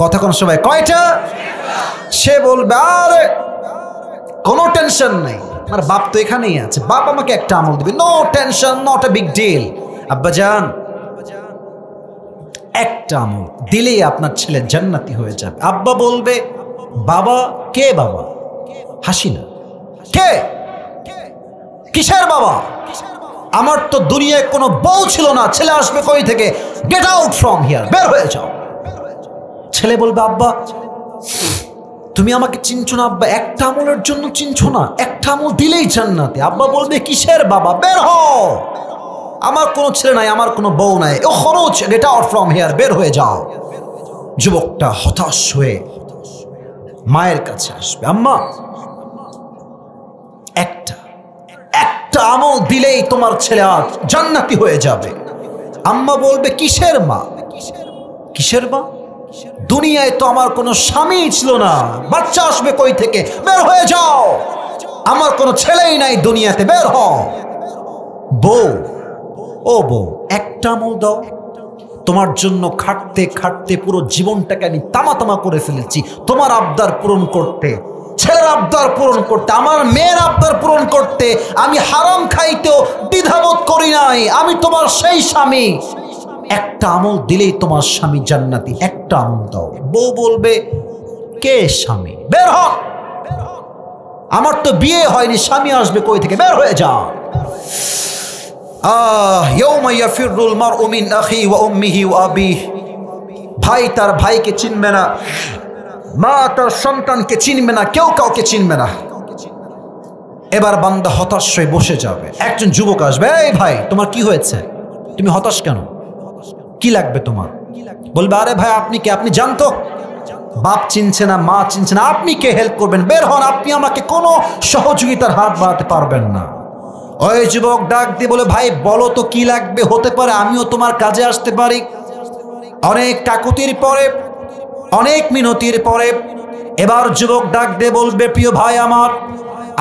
কথা কোন সবাই, কয়টা? সে বলবে আরে কোনো টেনশন নাই, আমার বাপ তো এখানেই আছে, বাপ আমাকে একটা আমল দিবে, no tension, not a big deal. আব্বাজান একটা আমল দিলেই আপনার ছেলে জান্নাতি হয়ে যাবে। আব্বা বলবে বাবা, কে বাবা? হাসি না, কে? কিসের বাবা? আমার তো দুনিয়ায় কোনো বউ ছিল না, ছেলে আসবে কই থেকে? গেট আউট ফ্রম হিয়ার, বের হয়ে যাও। ছেলে বলবে আব্বা তুমি আমাকে চিনছো না আব্বা, একটা আমলের জন্য চিনছো না, একটা আমল দিলেই জান্নাতি। আব্বা বলবে কিসের বাবা, বের হও, আমার কোনো ছেলে নাই, আমার কোনো বউ নাই, ও খরচ, গেট আউট ফ্রম হিয়ার, বের হয়ে যাও। যুবকটা হতাশ হয়ে মায়ের কাছে আসবে, আম্মা একটা আমল দিলেই তোমার ছেলে আজ জান্নাতি হয়ে যাবে। আম্মা বলবে কিসের মা? কিসের মা? দুনিয়ায় তো আমার কোনো স্বামী ছিল না, বাচ্চা আসবে কই থেকে? বের হয়ে যাও, আমার কোনো ছেলেই নাই দুনিয়াতে, বের হও। বউ, ও বউ, একটা আমল দাও, তোমার জন্য খাটতে খাটতে পুরো জীবনটাকে আমি তামা তামা করে ফেলেছি তোমার আবদার পূরণ করতে, ছেলের আবদার পূরণ করতে, আমার মেয়ের আবদার পূরণ করতে। আমি হারাম খাইতেও দ্বিধাবোধ করি নাই, আমি তোমার সেই স্বামী। একটা আমল দিলেই তোমার স্বামী জান্নাতি, একটা আমল দাও। বউ বলবে কে স্বামী? বের হ, আমার তো বিয়ে হয়নি, স্বামী আসবে কই থেকে? বের হয়ে যাও। ইয়াউমা ইয়াফিরুল মারউ মিন আখি ওয়া উম্মিহি ওয়া আবিহি, ভাই তার ভাইকে চিনবে না, মা তার সন্তানকে চিনবে না, কেউ কাউকে চিনবে না। এবার বান্দা হতাশ হয়ে বসে যাবে। একজন যুবক আসবে, এই ভাই তোমার কি হয়েছে, তুমি হতাশ কেন, কি লাগবে তোমার? বলবে আরে ভাই আপনি কে? আপনি জানতো বাপ চিনছে না, মা চিনছে না, আপনি কে হেল্প করবেন? বের হন, আপনি আমাকে কোনো সহযোগিতার হাত বাড়াতে পারবেন না। ওই যুবক ডাক দিয়ে বলে ভাই বলো তো কি লাগবে, হতে পারে আমিও তোমার কাজে আসতে পারি। অনেক কাকুতির পরে, অনেক মিনতির পরে এবার যুবক ডাক দিয়ে বলবে প্রিয় ভাই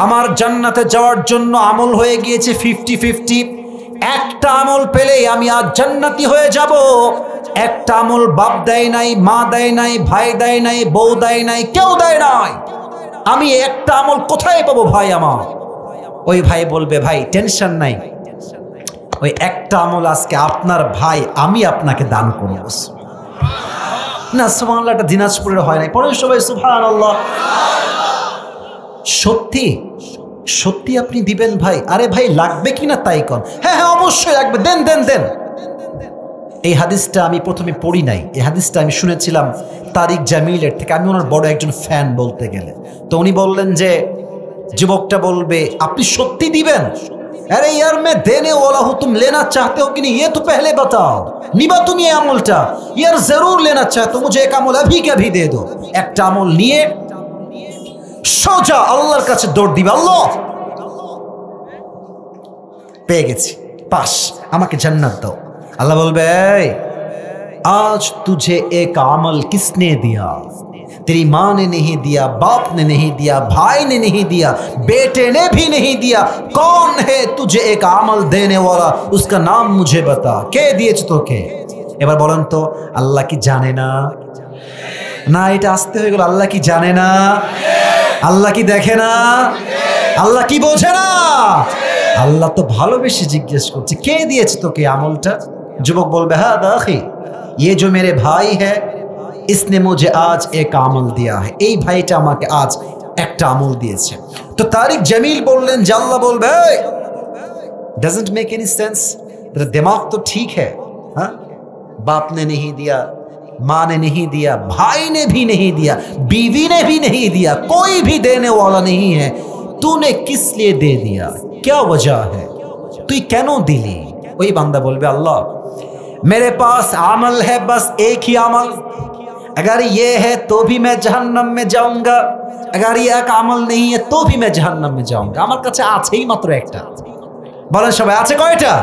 আমার জান্নাতে যাওয়ার জন্য আমল হয়ে গিয়েছে 50-50, একটা আমল পেলেই আমি আজ জান্নাতি হয়ে যাব। একটা আমল বাপ দেয় নাই, মা দেয় নাই, ভাই দেয় নাই, বউ দেয় নাই, কেউ দেয় নাই, আমি একটা আমল কোথায় পাবো ভাই আমার? ওই ভাই বলবে ভাই টেনশন নাই, ওই একটা আমল আজকে আপনার ভাই আমি আপনাকে দান করব। না সুবহানাল্লাহ, এটা দিনাজপুরের হয় নাই, পরে সবাই সুবহানাল্লাহ। সত্যি সত্যি আপনি দিবেন ভাই? আরে ভাই লাগবে কিনা তাই কন। হ্যাঁ হ্যাঁ অবশ্যই লাগবে, দেন দেন দেন। এই হাদিসটা আমি প্রথমে পড়ি নাই, এই হাদিসটা আমি শুনেছিলাম তারিক জামিলের থেকে। আমি ওনার বড় একজন ফ্যান বলতে গেলে। তো উনি বললেন যে যুবকটা বলবে আপনি সত্যি দিবেন? अरे यार मैं देने वाला हूं, तुम लेना चाहते हो कि नहीं ये तो पहले बताओ। निबा तुम ये আমলটা यार जरूर लेना चाहते हो, मुझे एक আমল अभी के अभी दे दो। একটা আমল নিয়ে সোজা আল্লাহর কাছে দৌড় দিবে, আল্লাহ পেয়ে গেছি, পাস, আমাকে জান্নাত দাও। अल्लाह बोलबे आज तुझे एक अमल किसने दिया? तेरी माँ ने नहीं दिया, बाप ने नहीं दिया, भाई ने नहीं दिया, बेटे ने भी नहीं दिया। कौन है तुझे एक अमल देने वाला? उसका नाम मुझे बता। के दिए तो के? এবার বলেন তো আল্লাহ কি জানে না? না, এটা আসতে হয়ে গেল। আল্লাহ কি জানে না? আল্লাহ কি দেখে না? আল্লাহ কি বোঝে না? আল্লাহ তো ভালোবেসে জিজ্ঞেস করছে কে দিয়েছে তোকে আমলটা? যুবক বলবে হ্যাঁ দেখি, ये जो मेरे भाई है इसने मुझे आज एक আমল दिया है, এই ভাইটা আমাকে আজ একটা আমল দিয়েছে। তো তারিক জামিল বললেন যে আল্লাহ বলবে डजंट मेक एनी सेंस, तेरा दिमाग तो ठीक है, हाँ? बाप ने नहीं दिया, माँ ने नहीं दिया, भाई ने भी नहीं दिया, बीवी ने भी नहीं दिया, कोई भी देने वाला नहीं है, तूने किस लिए दे दिया? क्या वजह है? तू क्यों दिली? वही बंदा बोलबे अल्लाह मेरे पास अमल है, बस एक ही अमल, अगर ये है तो भी मैं जहन्नम में जाऊंगा, अगर ये एक अमल नहीं है तो भी मैं जहन्नम में जाऊंगा। আমার কাছে আছেই মাত্র একটা। বলেন সবাই আছে কয়টা?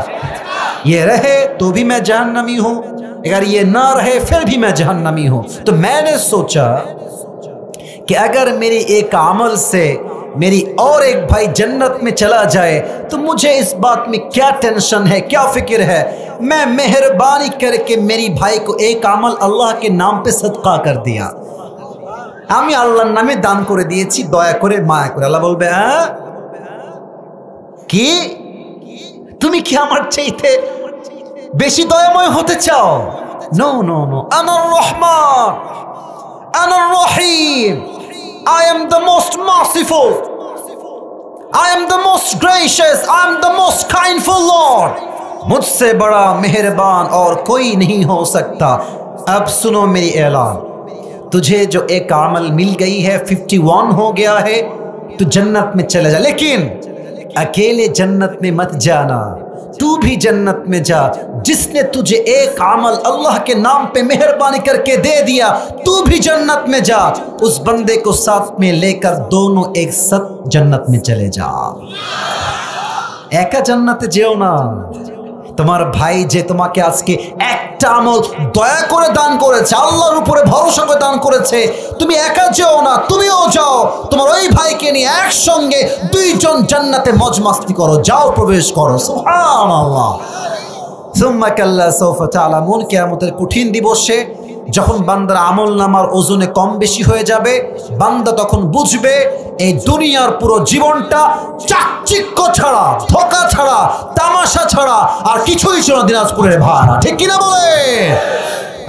ये रहे तो भी मैं जहन्नमी हूं, अगर ये ना रहे फिर भी मैं जहन्नमी हूं। तो मैंने सोचा कि अगर मेरी एक अमल से मेरी और एक भाई जन्नत में चला जाए तो मुझे इस बात में क्या टेंशन है, क्या फिक्र है? मैं मेहरबानी करके मेरी भाई को एक अमल अल्लाह के नाम पे सदका कर दिया, আমি আল্লাহর নামে দান করে দিয়েছি, দয়া করে মায়া করে। আল্লাহ বলবে হ্যাঁ কি তুমি কি আমার চাইতে বেশি দয়াময় হতে চাও? নো নো নো, আনার রহমান, আনার রহিম, I am the most merciful, I am the most gracious, I am the most kindful Lord, मुझसे बड़ा मेहरबान और कोई नहीं हो सकता। अब सुनो मेरी ऐलान, तुझे जो एक अमल मिल गई है, 51 हो गया है, तू जन्नत में चले जा, लेकिन अकेले जन्नत में मत जाना, तू भी जन्नत में जा। जिसने तुझे एक अमल अल्लाह के नाम पे मेहरबानी करके दे दिया, तू भी जन्नत में जा, उस बंदे को साथ में लेकर दोनों एक साथ जन्नत में चले जा। एका जन्नते जेओ ना, তোমার ভাই যে তোমাকে আজকে একটা আমল দয়া করে দান করেছে, আল্লাহর উপরে ভরসা করে দান করেছে, তুমি একা যেও না, তুমিও যাও, তোমার ওই ভাইকে নিয়ে একসঙ্গে দুইজন জান্নাতে মজ মাস্তি করো, যাও প্রবেশ করো। সুবহানাল্লাহ। সুম্মা কাল্লা সাউফা তা'লামুন, কিয়ামতের কঠিন দিবসে যখন বান্দার আমল নামার ওজনে কম বেশি হয়ে যাবে, বান্দা তখন বুঝবে এই দুনিয়ার পুরো জীবনটা চাকচিক্য ছাড়া, ধোঁকা ছাড়া, তামাশা ছাড়া আর কিছুই ছিল না দিনাজপুরের ভাড়া। ঠিক কিনা বলে?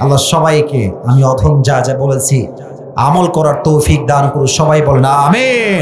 আল্লাহ সবাইকে আমি অধম যা যা বলেছি আমল করার তৌফিক দান করুন। সবাই বলেন আমিন।